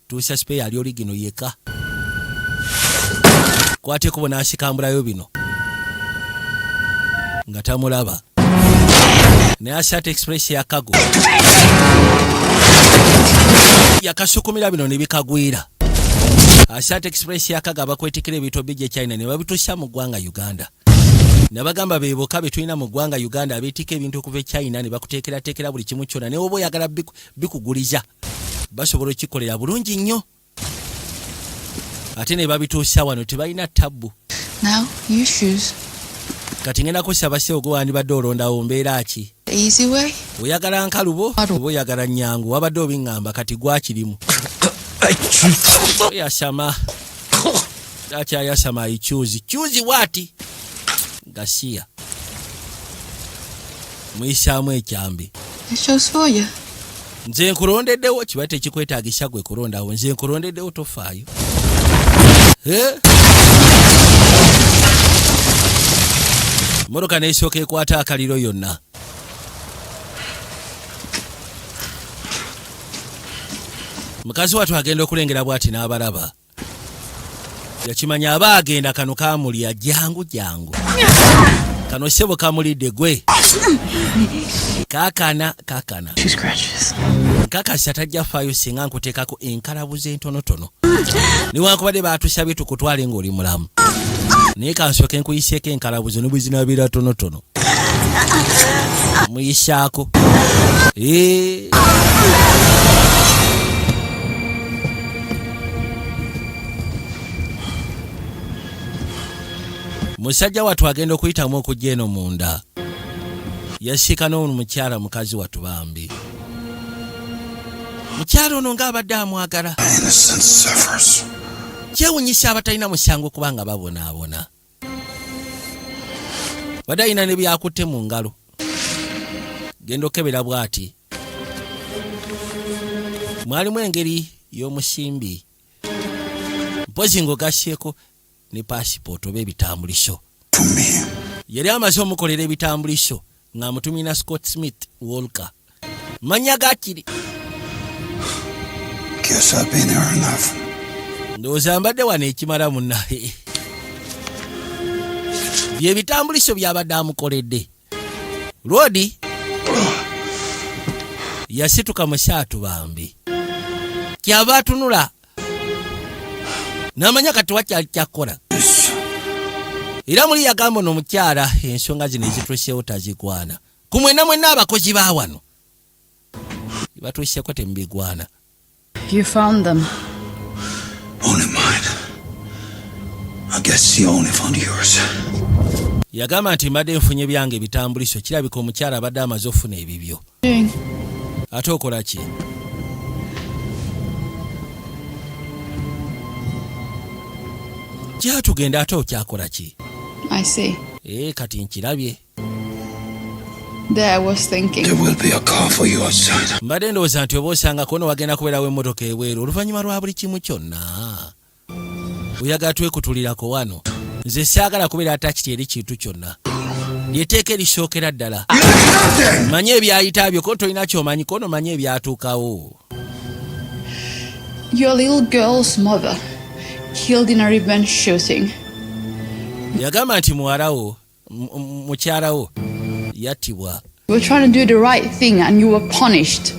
Tuusa spare ali oligino yeka. Kwate kubona asikambulayo bino. Nga tamulaba. Ne Asat Express ya Kago. Yakasukumira bino ne bikagwira. Asat Express ya Kago bakwetikira ebintu bije China ne babituusa mu ggwanga Uganda. Nabagamba beboka betulina mu ggwanga Uganda abeetika ebintu okuva China ne bakuteekera buli kimu kyonna ne oba oyagala bikuguliza. Basobola okikolera bulungi nnyo. Ate ne babituusa wano tebalina tabbu. Now, your shoes. Kati ngenda kusaba seogo wandibadde olondawo mbeera ki? The easy way? Oyagala nkalubo oba oyagala nnyangu wabadde obiŋŋamba kati gwakirimu. Yasama. Akyayasama ichuzi. Choose what? Gasiya. Muyisaamu ekyambi. This show's for you. Nze nkulondeddewo kiba tekikwetaagisa gwe kulondawo. Nze nkulondeddewo tofaayo. Mmotoka n'esooka ekwata akaliro yonna. Mukazi wattu agenda okulengera bw'ati n'abalaba. Yakimanya aba agenda kano kaamulya jangu. Kano sebo kamulidde gwe. Kakana. She scratches. Kakasa tajja faayo singa nkuteekako enkalabuzo entonotono. Newankubadde baatusabye tukutwale ng'oli mulamu. Naye kansooke nkuyiseeko enkalabuzo ne bwe zinaabira tonotono. Muyisaako. Musajja wattu agenda okuyitamu okujja eno munda. Yasika n'omukyala mukazi wattu bambi. Mukyala ono ng'abadde amwagala. Innocent suffers. Kyewunyisa abatalina musango kubanga babonaabona. Badde alina ne byakutte mu ngalo. Genda okebera bw'ati. Mwalimu engeri y'omusimbi. Mpozi ng'ogasseeko ne passport oba ebitambuliso. Yali amaze omukolera ebitambuliso ng'amutumina Scott Smith Walker. Manya gakiri. Guess I've been here enough. Ndowooza mbadde wano ekimala munnaye. Bye bitambuliso by'abadde amukoledde. Lodi yasituka mu saatu bambi. Kyava atunula. N'amanya kati wakyali kyakola. Era muli yagamba ono mukyala ensonga zino ezituuseewo tazigwana. Ku mwenna abakozi ba wano. Batuuseeko temubigwana. You found them. Only mine. I guess you only found yours. Yagamba nti mbadde nfunye byange bitambuliso kirabika omukyala abadde amaze ofuna ebibyo. Ate okola ki? Kyatugenda ate okyakola ki? I see. Kati nkirabye. There I was thinking. There will be a car for you outside. Mbadde ndowooza nti oba osanga kono wagenda kubeerawo emmotoka eweeru oluvannyuma lwa buli kimu kyonna. Oyagala twekutulirako wano. Nze saagala kubeera attached eri kintu kyonna. Lyeteeka erisookera ddala. Manye ebyayita byo ko tolina ky'omanyi kono manye ebyatuukawo. Your little girl's mother killed in a revenge shooting. Yagamba nti muwalawo mukyalawo yattibwa. You were trying to do the right thing and you were punished.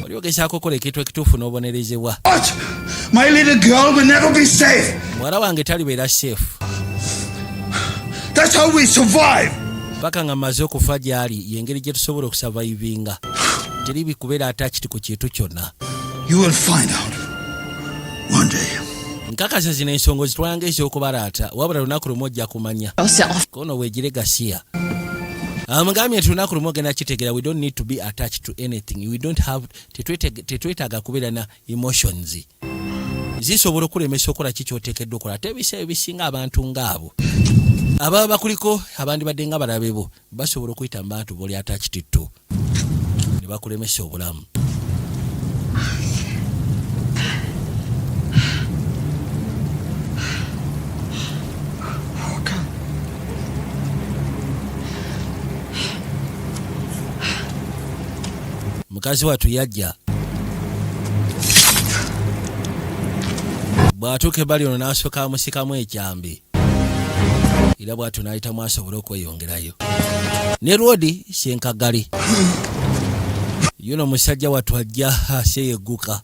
Oli ogezaako okukola ekintu ekituufu n'obonerezebwa. What? My little girl will never be safe. Muwala wange talibeera safe. That's how we survive. Paka nga mmaze okufa gy'ali y'engeri gye tusobola okusavaivinga. Teri bikubeera attached ku kintu kyonna. You will find out one day. Nkakasa zino ensonga zitwalanga ez'okubalaata wabula lunaku lumu ojja kumanya. Kono weegire gasiya. Amugambye nti lunaku lumu ogenda kitegeera we don't need to be attached to anything. We don't have tetwetaaga kubeera na emotions. Zisobola okulemesa okola ki ky'oteekeddwa okukola. Ate ebiseera ebisinga abantu ng'abo ababa bakuliko abandi badde nga balabe bo basobola okuyita mu bantu b'oli attached to ne bakulemesa obulamu. Mukazi watu yajja bw'atuuka ebbali ono n'asooka amusikamu ekyambi era bw'atyo n'ayitamu asobole okweyongerayo. Ne Rodi Syenkagali yuno musajja watu ajja aseyegguka.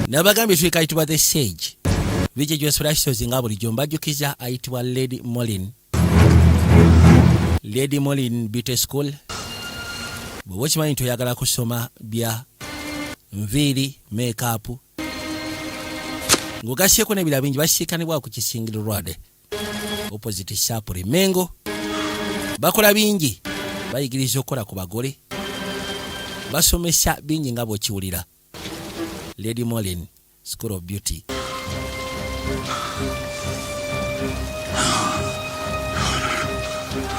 Nabagambye twika ayitibwa The Sage. Bijje gy'osobola nga bulijjo mbajjukiza ayitibwa Lady Molin. Lady Molin Beauty School. Bw'oba okimanyi nti oyagala kusoma bya nviiri make-up ng'ogasyeko n'ebirala bingi basiikanibwa ku Kisingiri Road opposite Sapuri Mengo. Bakola bingi, bayigiriza okukola ku bagole, basomesa bingi nga bw'okiwulira. Lady Molin School of Beauty.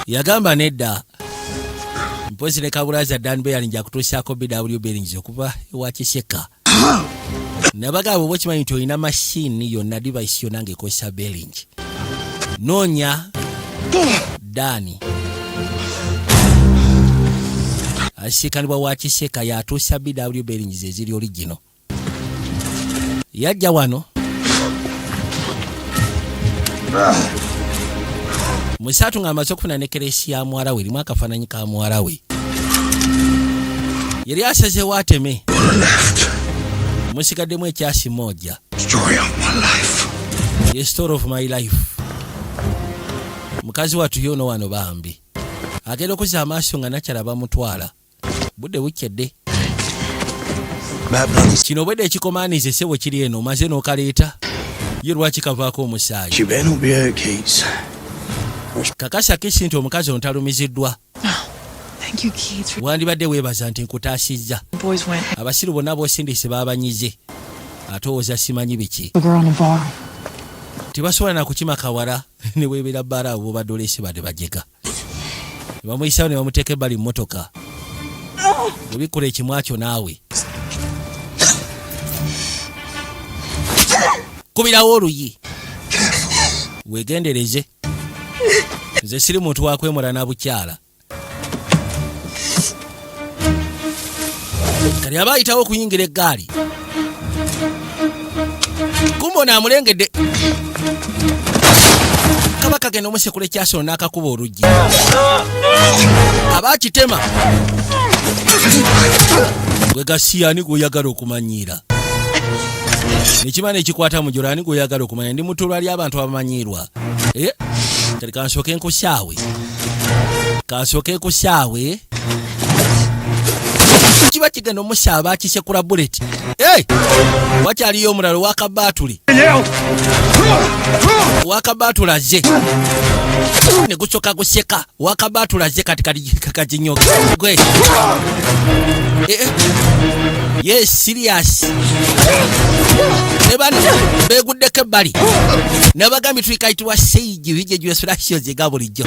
Yagamba nedda mpozi ne Kabulaza Dan Bearing jakutuusaako BW Bearings okuva ewa Kiseka. Nabagamba bw'oba okimanyi nti olina mashini yonna device yonna ng'ekozesa bearing. Noonya Dani asiikanibwa wa Kiseka yatuusa BW Bearings eziri original. Yajja wano Musatu ng'amaze okufuna ne keresi ya muwala we erimu akafaananyi ka muwala we. Yali asazeewo ateme. Musigaddemu ekyasi moja. Story of my life. The story of my life. Mukazi watu yono wano bambi. Agenda okuzza amaaso nga nakyala bamutwala. Budde bukedde. Kino bwedde ekikomaaniza essebo kiri eno omaze n'okaleeta. Ye lwaki kavaako omusaayi. Kakasa kisi nti omukazi ono talumiziddwa. Thank you, Keith. Wandibadde weebaza nti nkutaasizza. Boys went. Abasiru bonna b'osindise baabanyize. Ate owooza simanyi biki. Tebasobola na kukima kawala ne weebeera bbaala abo bobadde oleese badde bajega. Ne bamuyisawo ne bamuteeka ebbali mu mmotoka. Bwebikula ekimwakyo naawe. Kubirawo oluyi. Weegendereze. Nze siri muntu wakwemula na bukyala. Kali aba ayitawo okuyingira eggaali. Kumbona amulengedde. Kabaka genda omusekula ekyasono n'akakuba oluggi. Aba akitema. Gwe gasiyani gw'oyagala okumanyiira. Nekimana ekikwata mu jolaani gw'oyagala okumanya ndi mutuulwa ly abantu abamanyiirwa. Kali kansooke nkusaawe. Kansooke nkusaawe. Kiba kigenda omusaaba akisekula bullet. wakyaliyo omulalo wakabatulaze ne gusoka guseka wakabatulaze kati kakinyoga gwe yes serious ne bano beguddeko ebbali nabagambi tuli kayitibwa seiji bije gyesulations ega bulijjo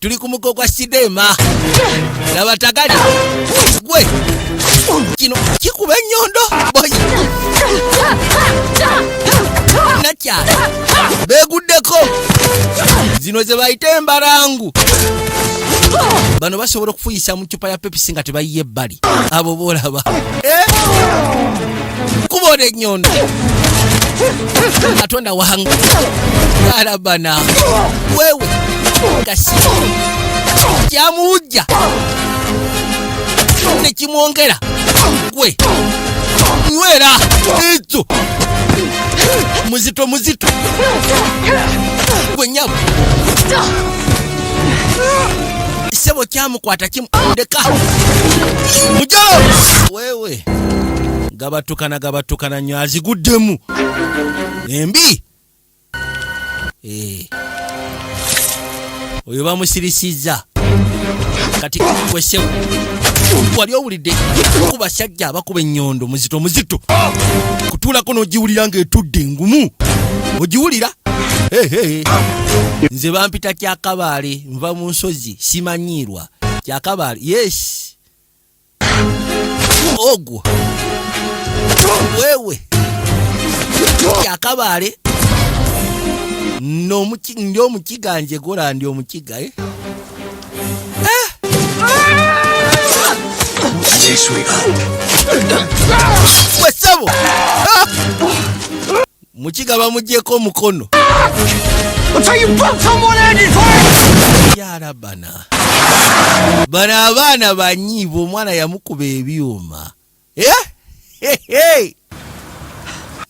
tuli ku mugo gwa sinema nabatagali gwe kino kikuba ennyondo boy nakyala beguddeko zino ze bayita embarangu bano basobola okufuyisa mu cupa ya Pepsi nga tebayiye ebbali abo boolaba kubona ennyondo Katonda wahanga alabana wewe kasi kyamuujja nekimwongera gwe nywera ekyo muzito gwe nyabo sebo kyamukwata kimudeka mujo wewe gabatukana nnyo aziguddemu embi oyo bamusirisiza kati kwesebo wali owulidde ku basajja abakuba ennyondo muzito kutuulako n'ogiwulira ng'etudde engumu ogiwulira nze bampita Kyakabaale nva mu nsozi simanyiirwa Kyakabaale yes ogwo wewe Kyakabaale ndi omukiga nje gola ndi omukiga wesabo mukiga bamugyeko omukono yarabana bana abaana banyiivu omwana yamukuba ebyuma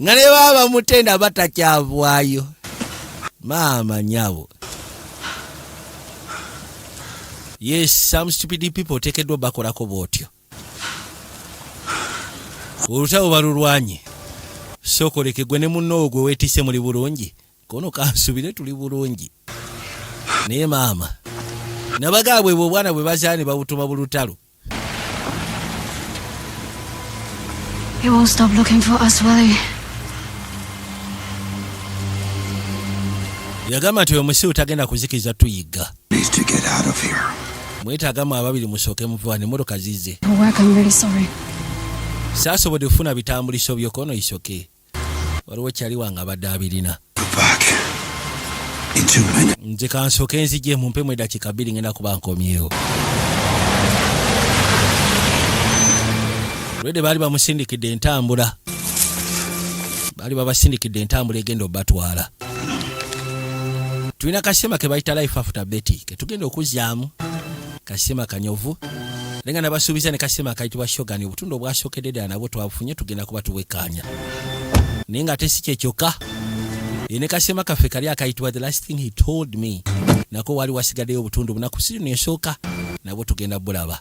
nga ne baba mutenda batakyavaayo maama nyabo. Yes, some stupid people tekeddwa bakolako bwotyo. Olutabo balulwanye. Sokoleke gwe ne munno gwe weetise muli bulungi. Kono kansubire tuli bulungi. Naye maama. Nabagabwe bwe bwana bwe bazaane babutuma bulutalo. He won't stop looking for us, will he? Yagamba nti omusiru tagenda kuzikiza tuyiga. Needs to get out of here. Mwetagamu ababiri musooke muvaane emmotoka zize. For work, I'm really sorry. Saasobodde kufuna bitambuliso by'okono isoke. Waliwo kyali wange abadde abirina. Nze kansooke nzije mumpemu eddakiika 2 ngenda kuba nkomyewo. Lwede baali bamusindikidde entambula. Baali babasindikidde entambula egenda obatwala. Tulina kasema ke bayita life after Betty ke tugenda okuzzaamu kasema kanyovu lenga nabasuubiza ne kasema kayitibwa Shogun obutundu obwasookedde nabwo twabufunye tugenda kuba tuwekanya naye nga ate si kyekyoka ne kasema kaffe kali akayitibwa the last thing he told me nako wali wasigaddeyo obutundu bunaku siri nesooka nabwo tugenda bulaba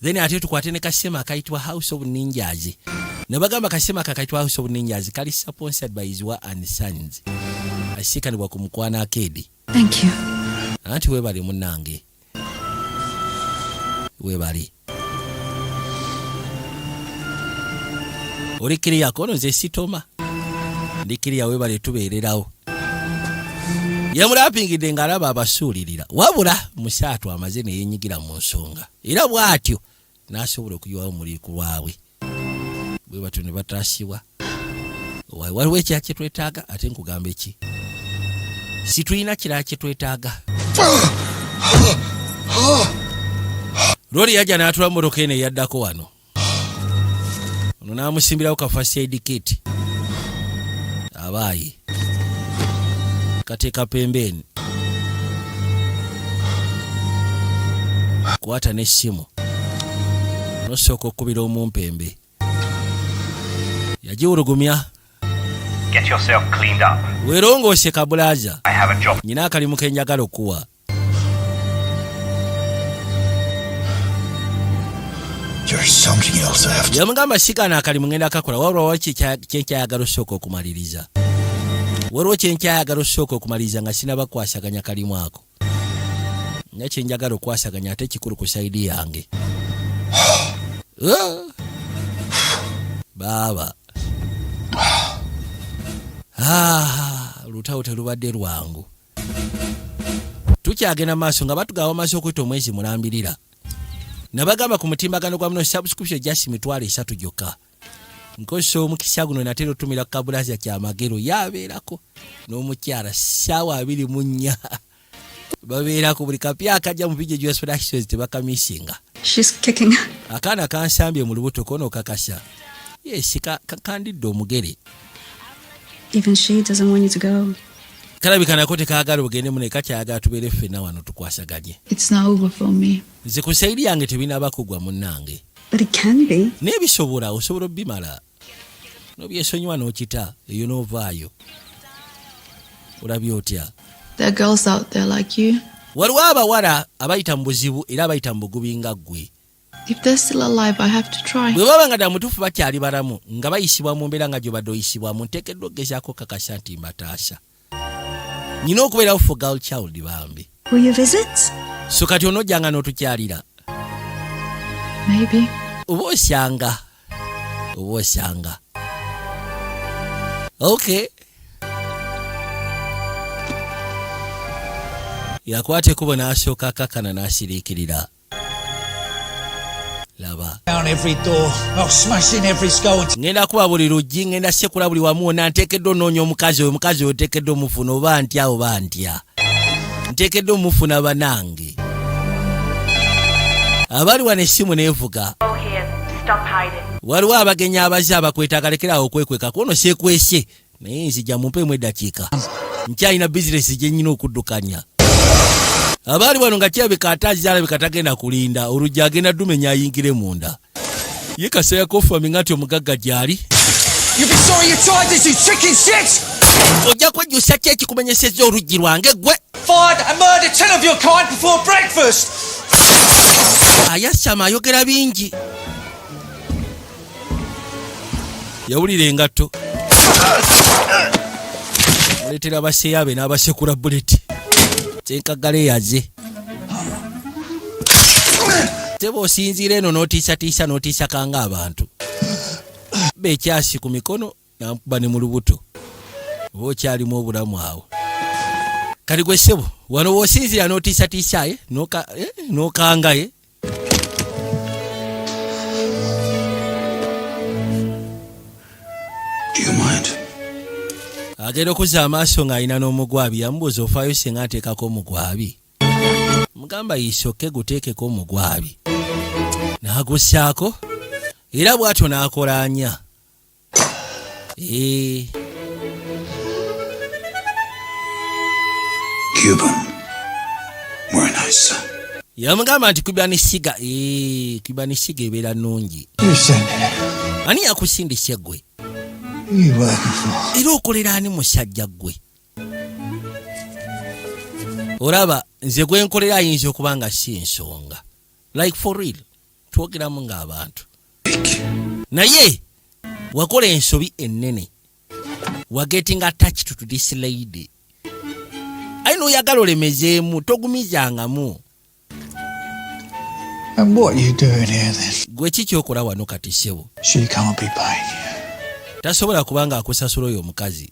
then ate tukwate ne kasema akayitibwa House of Ninjas ne bagamba kasema akayitibwa House of Ninjas kali sponsored by Izwa and Sons asikanibwa ku Mukwana Arcade. Thank you. Anti webali munange. Webali. Olikiri yakono ze sitoma. Ndikiri ya webali tubeererawo. Yamulapingidde ngalaba abasuulirira. Wabula musatu amaze ne yenyigira mu nsonga. Era bwatyo n'asobola okuyiwawo omuliku lwawe. Bwe batu ne batasibwa. Waliwo ekyakye twetaaga ate nkugamba eki. Situina kira kye twetaaga. Lori yaja n'atula mmotoka eno eyaddako wano. Ono n'amusimbirawo ka first aid kit. Abaayi. Kateeka pembeni. Kwata n'essimu. Nosooka okkubira omumpembe. Yagiwulugumya. Get yourself cleaned up. Werongoose kabulaza. I have a job. Nyina akalimu ke njagala okuwa. There's something else I have to... Yamugamba sikana akalimu ngenda kakola wabula waki kyenkyayagala osooka okumaliriza. Waliwo kyenkyayagala osooka okumaliriza nga sinaba kwasaganya kalimu ako. Nga kyenjagala okwasaganya ate kikulu ku saidi yange. Baba. Lutawo terubadde lwangu. Tukyagenda maaso nga batugawa maaso okuyita omwezi mulambirira. Nabagamba ku mutimbagano gwa muno subscription just $3 gyokka. Nkoso omukisa guno natero tumira kabulaza kya magero yabeerako n'omukyala ssaawa 24 babeerako buli kapya akajja mu video just productions tebakamisinga. She's kicking. Akaana kansambye mu lubuto kono kakasha. Yes, kandidde omugere. Even she doesn't want you to go. Kalabikana kote kaagala ogende muno kakyayagala tubeere ffenna wano tukwasaganye. It's not over for me. Nze ku saidi yange tebinaba kugwa munnange. But it can be. N'ebisobola osobola obbimala. Nobyesonyiwa n'okita eyo n'ovaayo. Olabye otya? There are girls out there like you. Waliwo abawala abayita mu buzibu era abayita mu bugubi nga ggwe. If they're still alive, I have to try. Bwe baba nga ddala mutuufu bakyali balamu nga bayisibwa mu mbeera nga gy'obadde oyisibwamu nteekeddwa okugezaako kakasa nti mbataasa. Nina okubeerawo for girl child bambi. Will you visit? So kati onojjanga n'otukyalira. Maybe. Oba osanga. Okay. Yakwate kubo n'asooka akakana n'asiriikirira. Laba. Down every door. I'll smash in every skull. Ngenda kuba buli luggi ngenda sekula buli wamu wonna nteekeddwa onoonya omukazi oyo oteekeddwa omufuna oba ntya. Nteekeddwa omufuna banange. Abali wano essimu neevuga. Waliwo abagenyi abazze abakwetaaga lekerawo okwekweka kuno seekwese naye nzija mumpeemu eddakiika. Nkyalina bizinesi gye nnyina okuddukanya. Abali wano nga kirabika atazaalabika tagenda kulinda olujja agenda ddumenya ayingire munda. Ye kaseera kofaming ati omugagga gy'ali. Ojja kwejjusa ki ekikumenyesezza oluggi lwange gwe? Ayasama ayogera bingi. Yawulira engatto. Muleetera abaseeyabe n'abasekula buleti. Tenkagale yaze. Teba osinziira eno n'otiisa kanga abantu. Beekyasi ku mikono nampuba ne mu lubuto. Oba okyalimu obulamu awo. Kati gwe ssebo wano w'osinziira n'otiisa n'okanga ye. Do you mind? Agenda okuzza amaaso ng'alina n'omugwabi yamubuuza ofaayo singa nteekako omugwabi. Mugamba yisoke guteekeko omugwabi. N'agussaako era bw'atyo n'akolaanya. Cuban. Very nice. Yamugamba nti kubanisiga ebeera nnungi. Ani yakusindise gwe? Era okolera ani musajja gwe? Olaba nze gwe nkolera ayinza okuba nga si nsonga. Like for real. Twogeramu ng'abantu. Naye wakola ensobi ennene. Getting attached to this lady. Ayina oyagala olemezeemu togumizangamu. And what are you doing here then? Gwe ki kyokola wano kati ssebo? She can't be paying you. Tasobola kubanga akusasula oyo omukazi.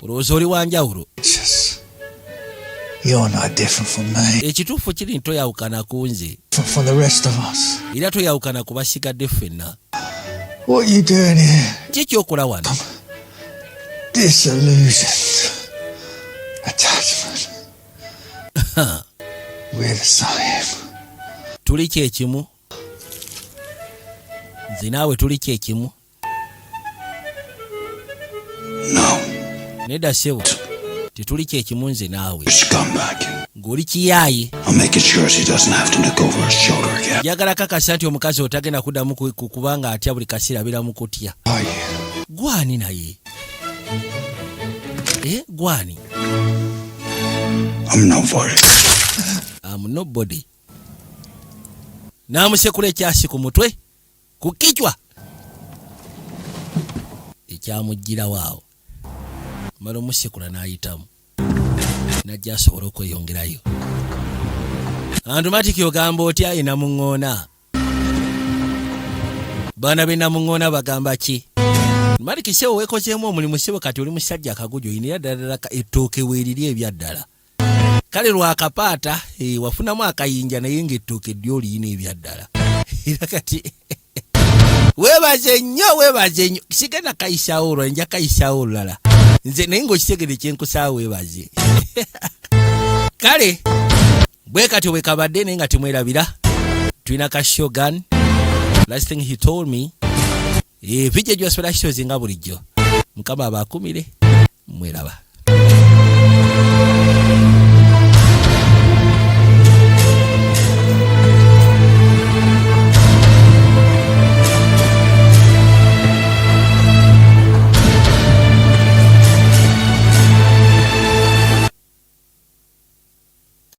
Olowooza oli wanjawulo. You're not different from me. Ekituufu kiri nti toyawukana ku nze. For the rest of us. Era toyawukana ku basigadde ffenna. What are you doing here? Ki kyokola wano? Disillusioned. Attachment. We're the same. Tuli kyekimu. Nze naawe tuli kyekimu. No. Nedda ssebo. Tituli kyekimu nze naawe. Come back. Ng'oli kiyaayi. I'll make sure she doesn't have to look over her shoulder again. Njagala kakasa nti omukazi otagenda kuddamu kubanga atya buli kaseera abeera mu kutya. Gwani naye? Gwani? I'm nobody. I'm nobody. n'amusekula ekyasi ku mutwe ku kichwa ekyamugirawo awo mala omusekula n'ayitamu najja asobola okweyongerayo. Automatic ogamba otya enamuŋŋoona baana be namuŋŋoona bagamba ki? Automatic sewo weekozeemu omulimu sewo kati oli musajja akagujo oyinira ddala ettooke weeriri ebyaddala kale lwakapaata wafunamu akayinja naye ng'ettooke ddyo oliyina ebyaddala era kati weebaze nnyo sigenda kayisaawo olwo nja kayisaawo olulala nze naye ng'okitegere kyenkusaawo weebaze kale bwe kati bwe kabadde naye nga temwerabira tulina ka Shogun. Last thing he told me vijja jwa special shows nga bulijjo mukama abakumire mweraba.